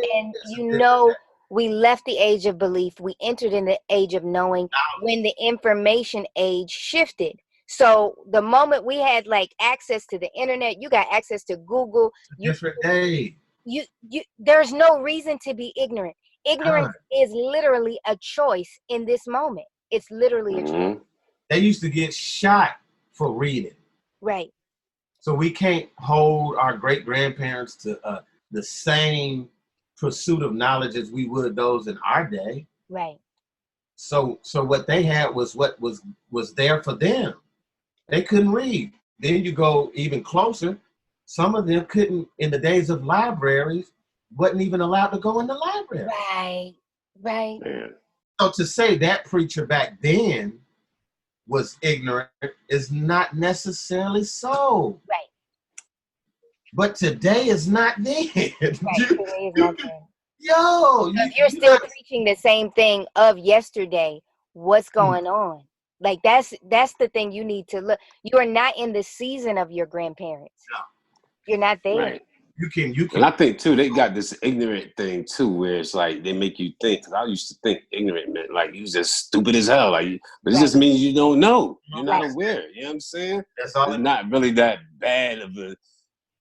Speaker 1: we left the age of belief. We entered in the age of knowing when the information age shifted. So the moment we had like access to the internet, you got access to Google.
Speaker 3: Different day.
Speaker 1: There's no reason to be ignorant. Ignorance is literally a choice in this moment. It's literally a choice.
Speaker 3: They used to get shot for reading.
Speaker 1: Right.
Speaker 3: So we can't hold our great-grandparents to the same pursuit of knowledge as we would those in our day.
Speaker 1: Right.
Speaker 3: So what they had was what was there for them. They couldn't read. Then you go even closer. Some of them couldn't, in the days of libraries, wasn't even allowed to go in the library.
Speaker 1: Right.
Speaker 2: Man.
Speaker 3: So to say that preacher back then was ignorant is not necessarily so.
Speaker 1: Right.
Speaker 3: But today is not then.
Speaker 1: Right. Today is not then.
Speaker 3: If
Speaker 1: you're still preaching the same thing of yesterday, what's going on? Like that's the thing you need to look. You are not in the season of your grandparents.
Speaker 3: No.
Speaker 1: You're not there.
Speaker 2: Right.
Speaker 3: You can.
Speaker 2: And I think too, they got this ignorant thing too, where it's like they make you think. Cause I used to think ignorant meant like you just stupid as hell. Like, but it just means you don't know. You're not aware. You know what I'm saying?
Speaker 3: That's all.
Speaker 2: It's not really that bad of a.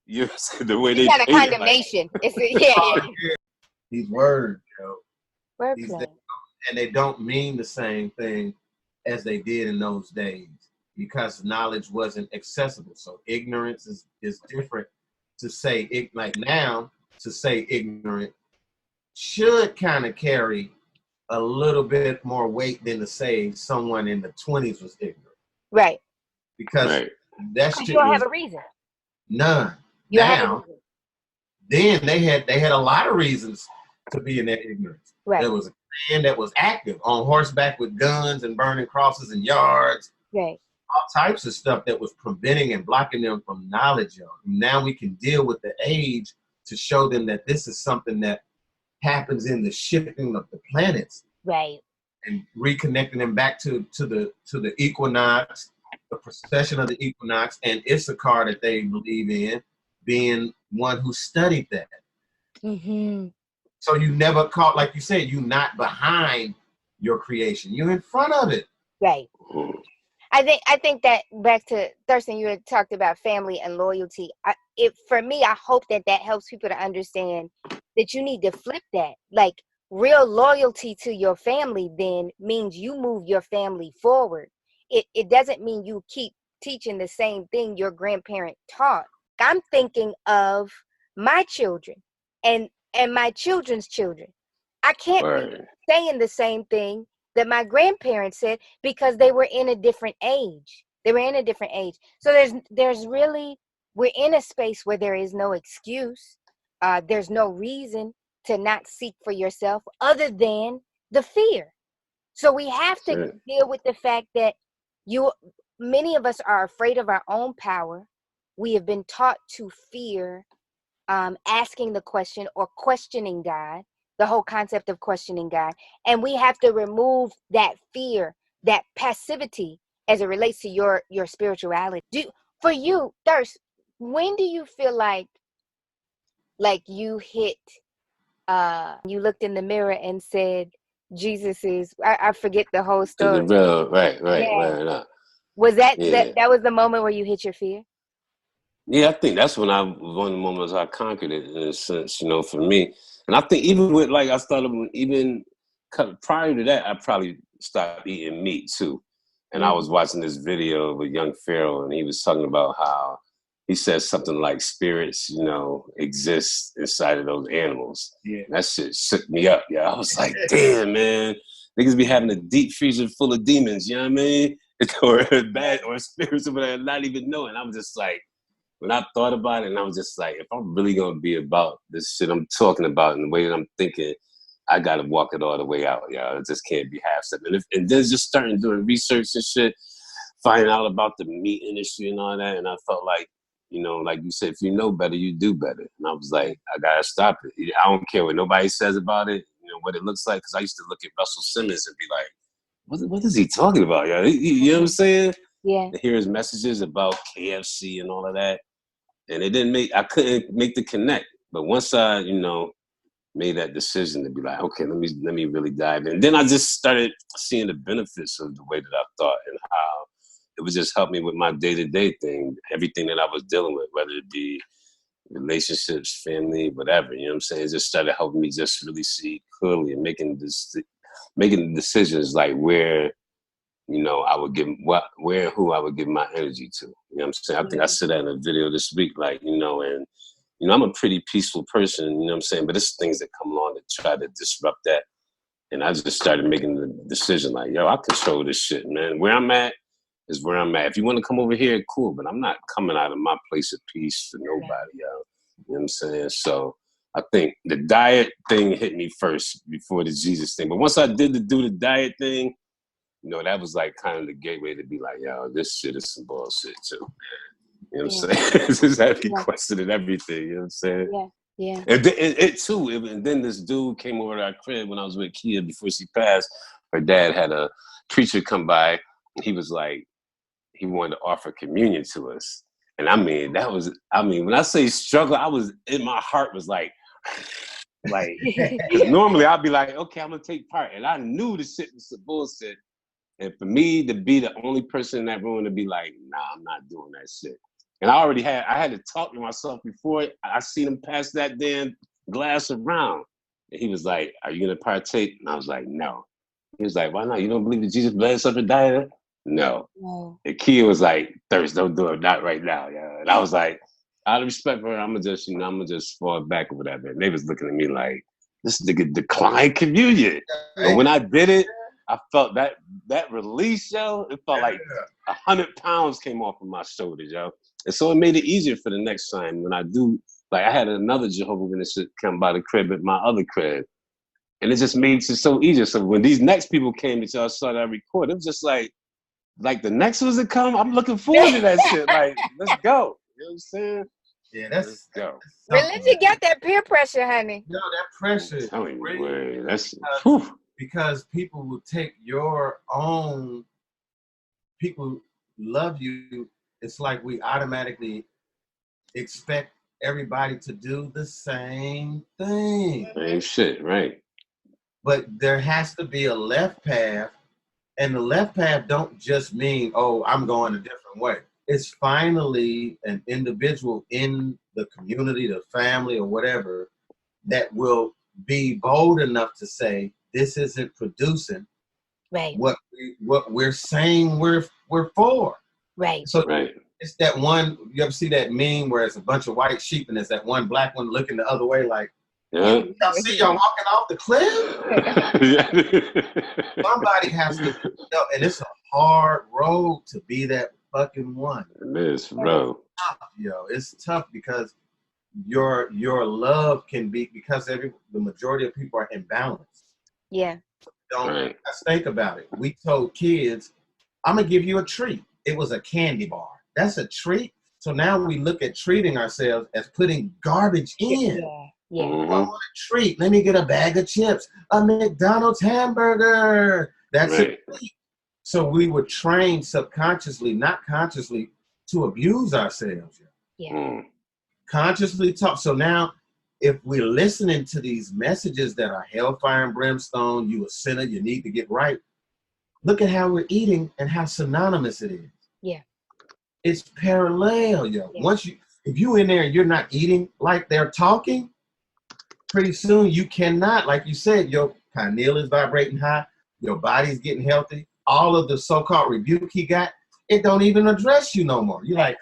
Speaker 2: You know, the way they
Speaker 1: It's not a
Speaker 2: paint it,
Speaker 1: condemnation. It's yeah.
Speaker 3: These words,
Speaker 1: Wordplay.
Speaker 3: And they don't mean the same thing as they did in those days because knowledge wasn't accessible. So ignorance is different. To say like now, to say ignorant should kind of carry a little bit more weight than to say someone in the 20s was ignorant.
Speaker 1: Right.
Speaker 3: Because that shit
Speaker 1: you don't
Speaker 3: was
Speaker 1: have a reason.
Speaker 3: none.
Speaker 1: You
Speaker 3: now, then they had a lot of reasons to be in that ignorance.
Speaker 1: Right.
Speaker 3: There was a man that was active on horseback with guns and burning crosses in yards.
Speaker 1: Right.
Speaker 3: All types of stuff that was preventing and blocking them from knowledge of. Now we can deal with the age to show them that this is something that happens in the shifting of the planets.
Speaker 1: Right.
Speaker 3: And reconnecting them back to the equinox, the precession of the equinox, and Issachar that they believe in, being one who studied that.
Speaker 1: Mm-hmm.
Speaker 3: So you never caught, like you said, you're not behind your creation. You're in front of it.
Speaker 1: Right. I think that back to Thurston, you had talked about family and loyalty. For me, I hope that helps people to understand that you need to flip that. Like real loyalty to your family then means you move your family forward. It doesn't mean you keep teaching the same thing your grandparent taught. I'm thinking of my children and my children's children. I can't be saying the same thing that my grandparents said because they were in a different age. So there's really, we're in a space where there is no excuse. There's no reason to not seek for yourself other than the fear. So we have to deal with the fact that many of us are afraid of our own power. We have been taught to fear asking the question or questioning God, the whole concept of questioning God. And we have to remove that fear, that passivity as it relates to your spirituality. For you, Thirst, when do you feel like you hit, you looked in the mirror and said, Jesus is, I forget the whole story.
Speaker 2: Right.
Speaker 1: Was that was the moment where you hit your fear?
Speaker 2: Yeah, I think that's when one of the moments I conquered it in a sense, for me. And I think even with I started even prior to that, I probably stopped eating meat too. And I was watching this video of a young Pharaoh, and he was talking about how he said something like spirits, exist inside of those animals. Yeah. That shit shook me up. Yeah, I was like, damn, man, niggas be having a deep freezer full of demons. You know what I mean? Or bad or spirits or whatever, not even knowing. I was just like, when I thought about it, and I was just like, if I'm really gonna be about this shit I'm talking about and the way that I'm thinking, I gotta walk it all the way out, y'all. It just can't be half step. And then just starting doing research and shit, finding out about the meat industry and all that, and I felt like, like you said, if you know better, you do better. And I was like, I gotta stop it. I don't care what nobody says about it, what it looks like, because I used to look at Russell Simmons and be like, what is he talking about, y'all? You know what I'm saying?
Speaker 1: Yeah.
Speaker 2: To hear his messages about KFC and all of that. And I couldn't make the connect. But once I, made that decision to be like, okay, let me really dive in. And then I just started seeing the benefits of the way that I thought and how it would just help me with my day-to-day thing, everything that I was dealing with, whether it be relationships, family, whatever, you know what I'm saying? It just started helping me just really see clearly and making decisions like where, I would give where and who I would give my energy to. You know what I'm saying? I think I said that in a video this week, and I'm a pretty peaceful person, you know what I'm saying? But it's things that come along to try to disrupt that. And I just started making the decision like, yo, I control this shit, man. Where I'm at is where I'm at. If you want to come over here, cool, but I'm not coming out of my place of peace for nobody, yo. You know what I'm saying? So I think the diet thing hit me first before the Jesus thing. But once I do the diet thing, that was like kind of the gateway to be like, yo, this shit is some bullshit too, man. You know what I'm saying? This is heavy questioning everything, you know what I'm saying?
Speaker 1: Yeah.
Speaker 2: And then this dude came over to our crib when I was with Kia before she passed. Her dad had a preacher come by, and he was like, he wanted to offer communion to us. And I mean, when I say struggle, I was in my heart was like, because normally I'd be like, okay, I'm gonna take part, and I knew the shit was some bullshit. And for me to be the only person in that room to be like, nah, I'm not doing that shit. And I had to talk to myself before I seen him pass that damn glass around. And he was like, are you gonna partake? And I was like, no. He was like, why not? You don't believe that Jesus bled, suffered, died? No. The kid was like, Thirst, don't do it, not right now. Yeah. And I was like, out of respect for her, I'm gonna just fall back or whatever. And they was looking at me like, this nigga declined communion. But when I did it, I felt that release, yo. It felt like 100 pounds came off of my shoulders, yo. And so it made it easier for the next time when I do. Like I had another Jehovah's Witness come by the crib at my other crib, and it just made it so easier. So when these next people came that y'all saw that I record, it was just like the next ones that come, I'm looking forward to that shit. Like, let's go. You know what I'm saying?
Speaker 3: Yeah,
Speaker 2: let's go.
Speaker 1: Religion got that peer pressure, honey.
Speaker 3: No, that pressure. Because people will take your own. People love you. It's like we automatically expect everybody to do the same thing.
Speaker 2: Same shit, right?
Speaker 3: But there has to be a left path, and the left path don't just mean, oh, I'm going a different way. It's finally an individual in the community, the family, or whatever, that will be bold enough to say, this isn't producing what we're saying we're for.
Speaker 1: Right.
Speaker 3: So it's that one, you ever see that meme where it's a bunch of white sheep and there's that one black one looking the other way like, y'all see y'all walking off the cliff? Somebody has to, and it's a hard road to be that fucking one.
Speaker 2: It is, bro.
Speaker 3: It's tough because your love can be, because the majority of people are imbalanced.
Speaker 1: Yeah.
Speaker 3: Let's think about it. We told kids, I'm gonna give you a treat. It was a candy bar. That's a treat. So now we look at treating ourselves as putting garbage in.
Speaker 1: Yeah.
Speaker 3: I want a treat. Let me get a bag of chips, a McDonald's hamburger. That's a treat. So we were trained subconsciously, not consciously, to abuse ourselves.
Speaker 1: Yeah.
Speaker 3: Consciously talk. So now, if we're listening to these messages that are hellfire and brimstone, you a sinner, you need to get right. Look at how we're eating and how synonymous it is.
Speaker 1: Yeah.
Speaker 3: It's parallel, yo.
Speaker 1: Yeah.
Speaker 3: If you in there and you're not eating like they're talking, pretty soon you cannot, like you said, your pineal is vibrating high, your body's getting healthy. All of the so-called rebuke he got, it don't even address you no more. You're like,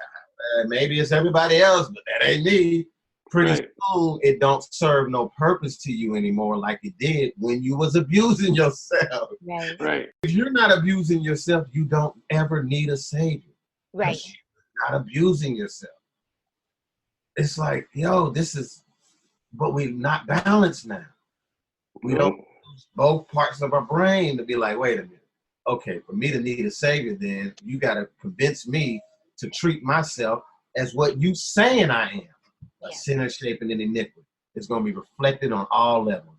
Speaker 3: maybe it's everybody else, but that ain't me. Pretty soon, it don't serve no purpose to you anymore like it did when you was abusing yourself.
Speaker 1: Right.
Speaker 3: If you're not abusing yourself, you don't ever need a savior.
Speaker 1: Right.
Speaker 3: You're not abusing yourself. It's like, but we're not balanced now. We don't use both parts of our brain to be like, wait a minute. Okay, for me to need a savior, then you got to convince me to treat myself as what you saying I am. A sinner shaping in iniquity. It's going to be reflected on all levels,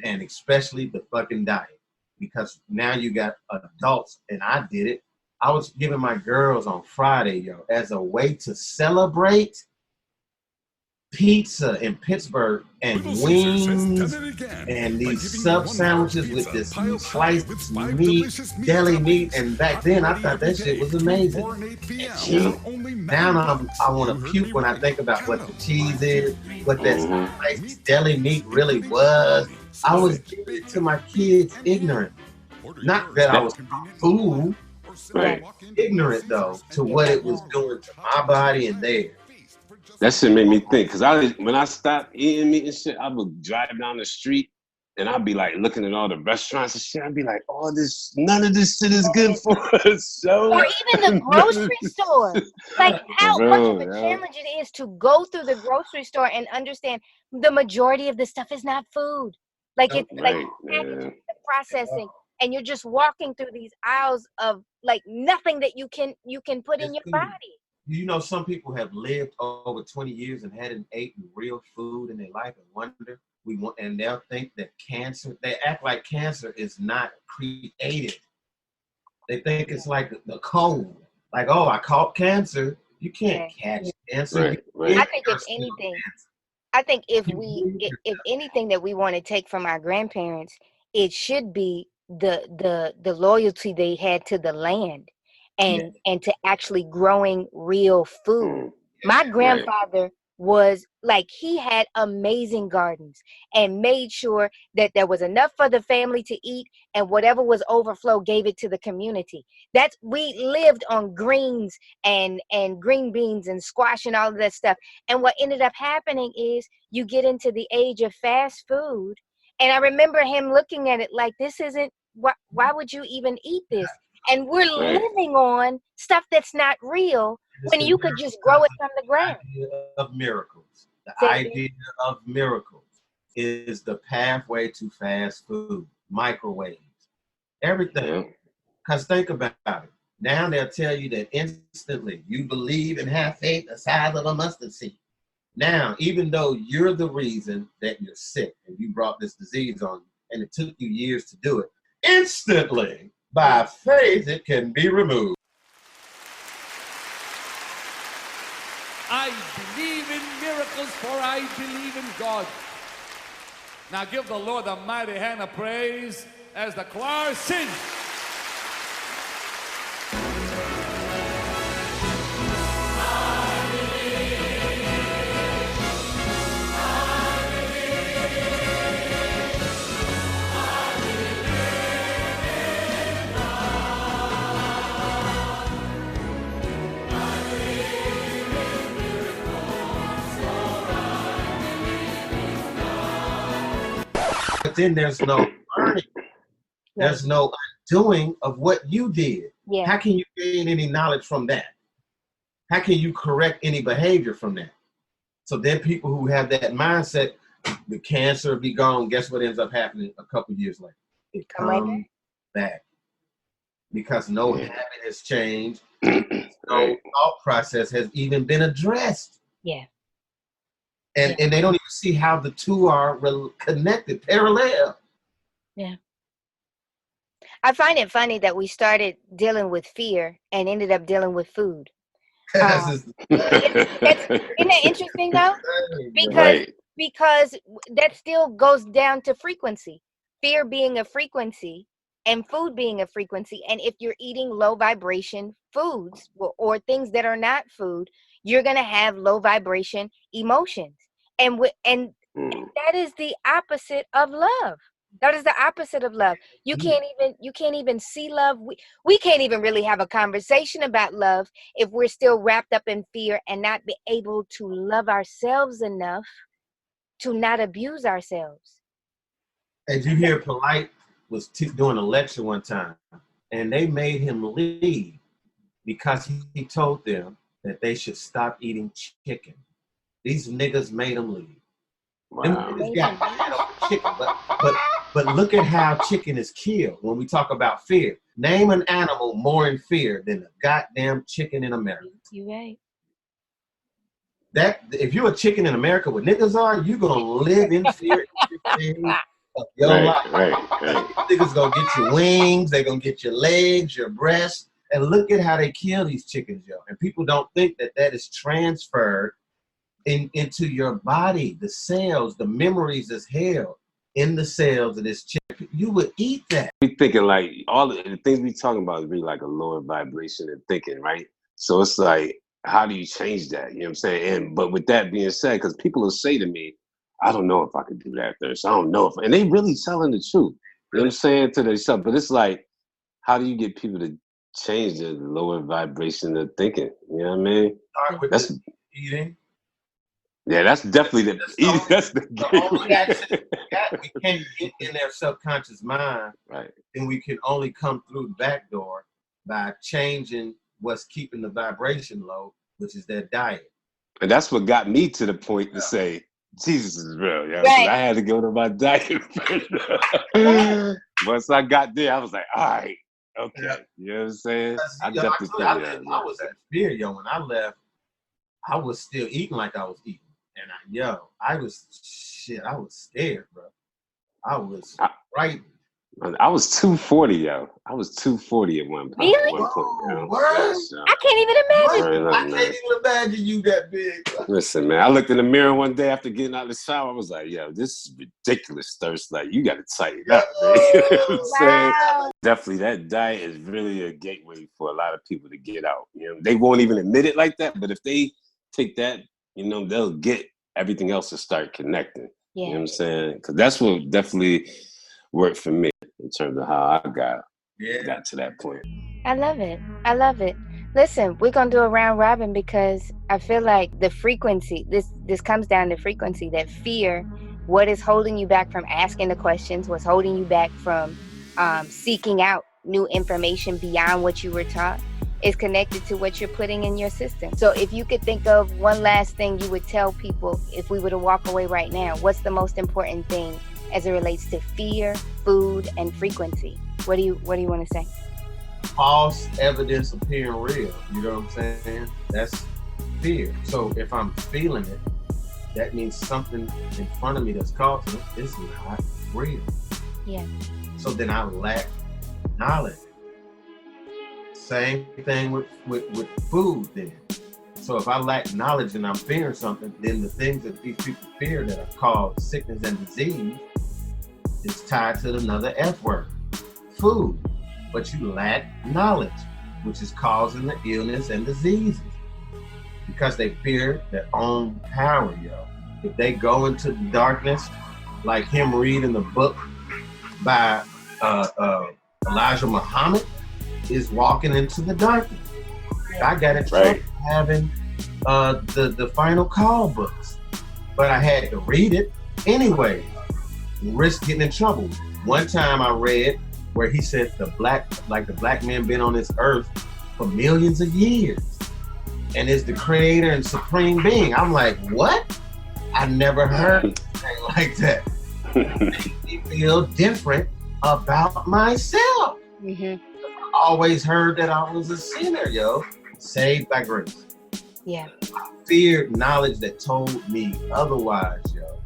Speaker 3: and especially the fucking diet. Because now you got adults, and I did it. I was giving my girls on Friday, as a way to celebrate pizza in Pittsburgh and wings and these sub sandwiches with this sliced meat, deli meat. And back then I thought that shit was amazing. Now I want to puke when I think about what the cheese is, what that sliced deli meat really was. I was giving it to my kids ignorant. Not that I was fool, ignorant though to what it was doing to my body and theirs.
Speaker 2: That shit made me think, because when I stopped eating meat and shit, I would drive down the street and I'd be like looking at all the restaurants and shit. I'd be like, none of this shit is good for us.
Speaker 1: Or even the grocery store. Like how much of a challenge it is to go through the grocery store and understand the majority of the stuff is not food. Like it's like packaging, the processing, and you're just walking through these aisles of like nothing that you can put in your body.
Speaker 3: You know, some people have lived over 20 years and hadn't eaten real food in their life and wonder, and they'll think that cancer, they act like cancer is not created. They think it's like the cold. Like, oh, I caught cancer. You can't catch cancer.
Speaker 2: Right.
Speaker 1: I think if anything, if anything that we want to take from our grandparents, it should be the loyalty they had to the land and to actually growing real food. My grandfather was like, he had amazing gardens and made sure that there was enough for the family to eat, and whatever was overflow gave it to the community. That's, we lived on greens and green beans and squash and all of that stuff. And what ended up happening is you get into the age of fast food, and I remember him looking at it like, this isn't, why would you even eat this? And we're living on stuff that's not real when you could just grow it from the ground.
Speaker 3: Of miracles. The idea of miracles is the pathway to fast food, microwaves, everything. Because think about it. Now they'll tell you that instantly you believe and have faith the size of a mustard seed. Now, even though you're the reason that you're sick and you brought this disease on you, and it took you years to do it, instantly, by faith, it can be removed.
Speaker 15: I believe in miracles, for I believe in God. Now give the Lord a mighty hand of praise as the choir sings.
Speaker 3: But then there's no learning. There's no undoing of what you did.
Speaker 1: Yeah.
Speaker 3: How can you gain any knowledge from that? How can you correct any behavior from that? So then people who have that mindset, the cancer will be gone. Guess what ends up happening a couple years later? It comes back. Because no habit has changed. No thought process has even been addressed.
Speaker 1: Yeah.
Speaker 3: And they don't even see how the two are connected, parallel.
Speaker 1: Yeah. I find it funny that we started dealing with fear and ended up dealing with food. Isn't that interesting though? Because that still goes down to frequency. Fear being a frequency and food being a frequency. And if you're eating low vibration foods or things that are not food, you're going to have low vibration emotions. And that is the opposite of love. That is the opposite of love. You can't even see love. We can't even really have a conversation about love if we're still wrapped up in fear and not be able to love ourselves enough to not abuse ourselves.
Speaker 3: As you hear, Polite was doing a lecture one time, and they made him leave because he told them that they should stop eating chicken. These niggas made him leave.
Speaker 2: Wow.
Speaker 3: Them niggas got mad over chicken, but look at how chicken is killed when we talk about fear. Name an animal more in fear than a goddamn chicken in America.
Speaker 1: You're right.
Speaker 3: That if you're a chicken in America, what niggas are, you gonna live in fear of your life. Niggas gonna get your wings, they gonna get your legs, your breasts, and look at how they kill these chickens, yo. And people don't think that that is transferred into your body, the cells, the memories is held in the cells of this chicken. You would eat that.
Speaker 2: We thinking like all the things we talking about is really like a lower vibration and thinking, right? So it's like, how do you change that? You know what I'm saying? But with that being said, because people will say to me, I don't know if I could do that first. I don't know if, and they really telling the truth. You know what I'm saying to themselves? But it's like, how do you get people to change the lower vibration of thinking? You know what I mean? That's
Speaker 3: eating.
Speaker 2: Yeah, that's definitely the
Speaker 3: only action we can't get in their subconscious mind.
Speaker 2: Right.
Speaker 3: And we can only come through the back door by changing what's keeping the vibration low, which is their diet.
Speaker 2: And that's what got me to the point to say, Jesus is real. Yeah, right. I had to go to my diet first. Once I got there, I was like, all right, okay. Yeah. You know what I'm saying? I definitely think
Speaker 3: I was in fear, yo. When I left, I was still eating like I was eating. And I was scared, bro. I was frightened.
Speaker 2: I was 240, yo. I was 240 at one point.
Speaker 1: Really?
Speaker 2: Yo.
Speaker 3: What?
Speaker 1: I can't even imagine.
Speaker 3: I can't even imagine you that big.
Speaker 2: Listen, man, I looked in the mirror one day after getting out of the shower. I was like, yo, this is ridiculous, Thirst. Like, you got to tighten up, man. You know what I'm saying? Definitely, that diet is really a gateway for a lot of people to get out. You know, they won't even admit it like that, but if they take that, you know, they'll get everything else to start connecting.
Speaker 1: Yeah.
Speaker 2: You know what I'm saying? Because that's what definitely worked for me in terms of how I got to that point.
Speaker 1: I love it. I love it. Listen, we're gonna do a round robin because I feel like the frequency, this comes down to frequency, that fear, what is holding you back from asking the questions, what's holding you back from seeking out new information beyond what you were taught, is connected to what you're putting in your system. So if you could think of one last thing you would tell people if we were to walk away right now, what's the most important thing as it relates to fear, food, and frequency? What do you want to say?
Speaker 3: False evidence appearing real. You know what I'm saying? That's fear. So if I'm feeling it, that means something in front of me that's causing it is not real.
Speaker 1: Yeah.
Speaker 3: So then I lack knowledge. Same thing with food then. So if I lack knowledge and I'm fearing something, then the things that these people fear that are called sickness and disease is tied to another F word, food. But you lack knowledge, which is causing the illness and diseases because they fear their own power, yo. If they go into the darkness, like him reading the book by Elijah Muhammad, is walking into the darkness. I got in trouble having the Final Call books, but I had to read it anyway, risk getting in trouble. One time I read where he said the black man been on this earth for millions of years and is the creator and supreme being. I'm like, what? I never heard anything like that. It made me feel different about myself.
Speaker 1: Mm-hmm.
Speaker 3: I always heard that I was a sinner, yo, saved by grace.
Speaker 1: Yeah.
Speaker 3: I feared knowledge that told me otherwise, yo.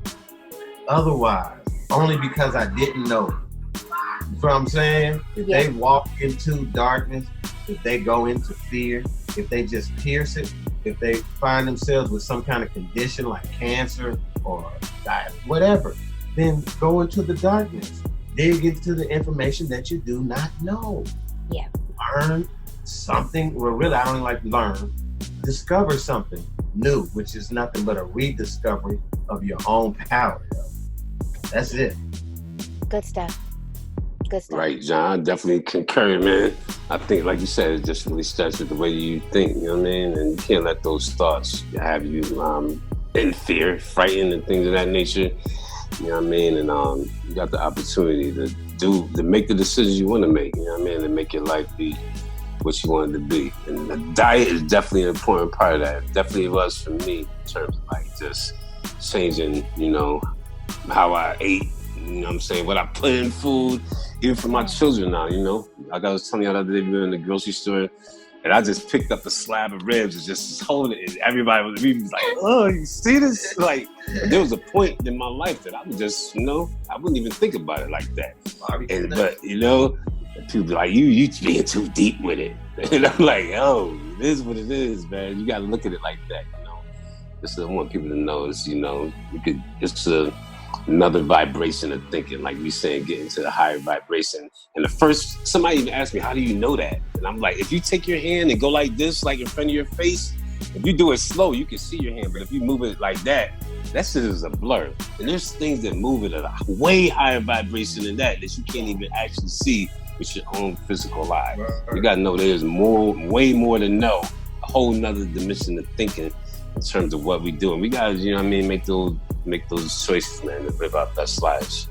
Speaker 3: Otherwise, only because I didn't know. You know what I'm saying? If they walk into darkness, if they go into fear, if they just pierce it, if they find themselves with some kind of condition like cancer or whatever, then go into the darkness. Dig into the information that you do not know.
Speaker 1: Yeah.
Speaker 3: Learn something, well, really, I don't like learn. Discover something new, which is nothing but a rediscovery of your own power. That's it.
Speaker 1: Good stuff. Good stuff.
Speaker 2: Right, John. I definitely concur, man. I think, like you said, it just really starts with the way you think, you know what I mean? And you can't let those thoughts have you in fear, frightened, and things of that nature. You know what I mean? And you got the opportunity to make the decisions you want to make, you know what I mean? And make your life be what you want it to be. And the diet is definitely an important part of that. It definitely was for me in terms of like just changing, you know, how I ate, you know what I'm saying? What I put in food, even for my children now, you know? Like I was telling you the other day, we were in the grocery store and I just picked up a slab of ribs and just holding it. And everybody was like, oh, you see this? Like, there was a point in my life that I was just, you know, I wouldn't even think about it like that. But, you know, people be like, you being too deep with it. And I'm like, oh, it is what it is, man. You got to look at it like that, you know? Just I want people to know is, you know, it's another vibration of thinking, like we saying, get into the higher vibration. And somebody even asked me, how do you know that? And I'm like, if you take your hand and go like this, like in front of your face, if you do it slow, you can see your hand. But if you move it like that shit is a blur. And there's things that move it at a way higher vibration than that you can't even actually see with your own physical eye. Right. You gotta know there's way more to know, a whole nother dimension of thinking in terms of what we do. And we gotta, you know what I mean, make those choices, man, to live our best lives.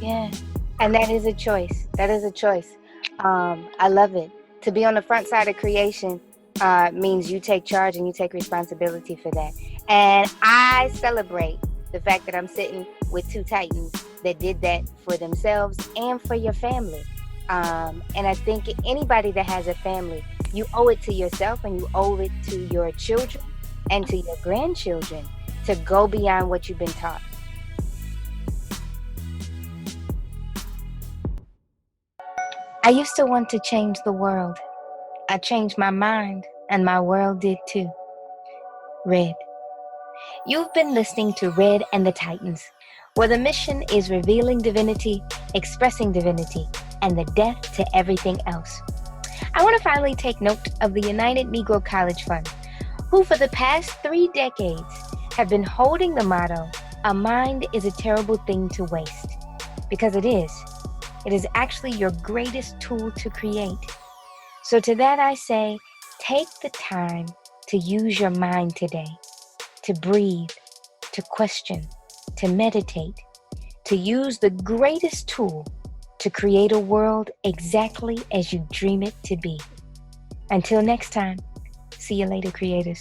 Speaker 1: Yeah, and that is a choice. That is a choice. I love it. To be on the front side of creation means you take charge and you take responsibility for that. And I celebrate the fact that I'm sitting with two titans that did that for themselves and for your family. And I think anybody that has a family, you owe it to yourself and you owe it to your children and to your grandchildren to go beyond what you've been taught. I used to want to change the world. I changed my mind, and my world did too. Red. You've been listening to Red and the Titans, where the mission is revealing divinity, expressing divinity, and the death to everything else. I want to finally take note of the United Negro College Fund, who for the past 3 decades have been holding the motto, "A mind is a terrible thing to waste." Because it is. It is actually your greatest tool to create. So to that I say, take the time to use your mind today, to breathe, to question, to meditate, to use the greatest tool to create a world exactly as you dream it to be. Until next time, see you later, creators.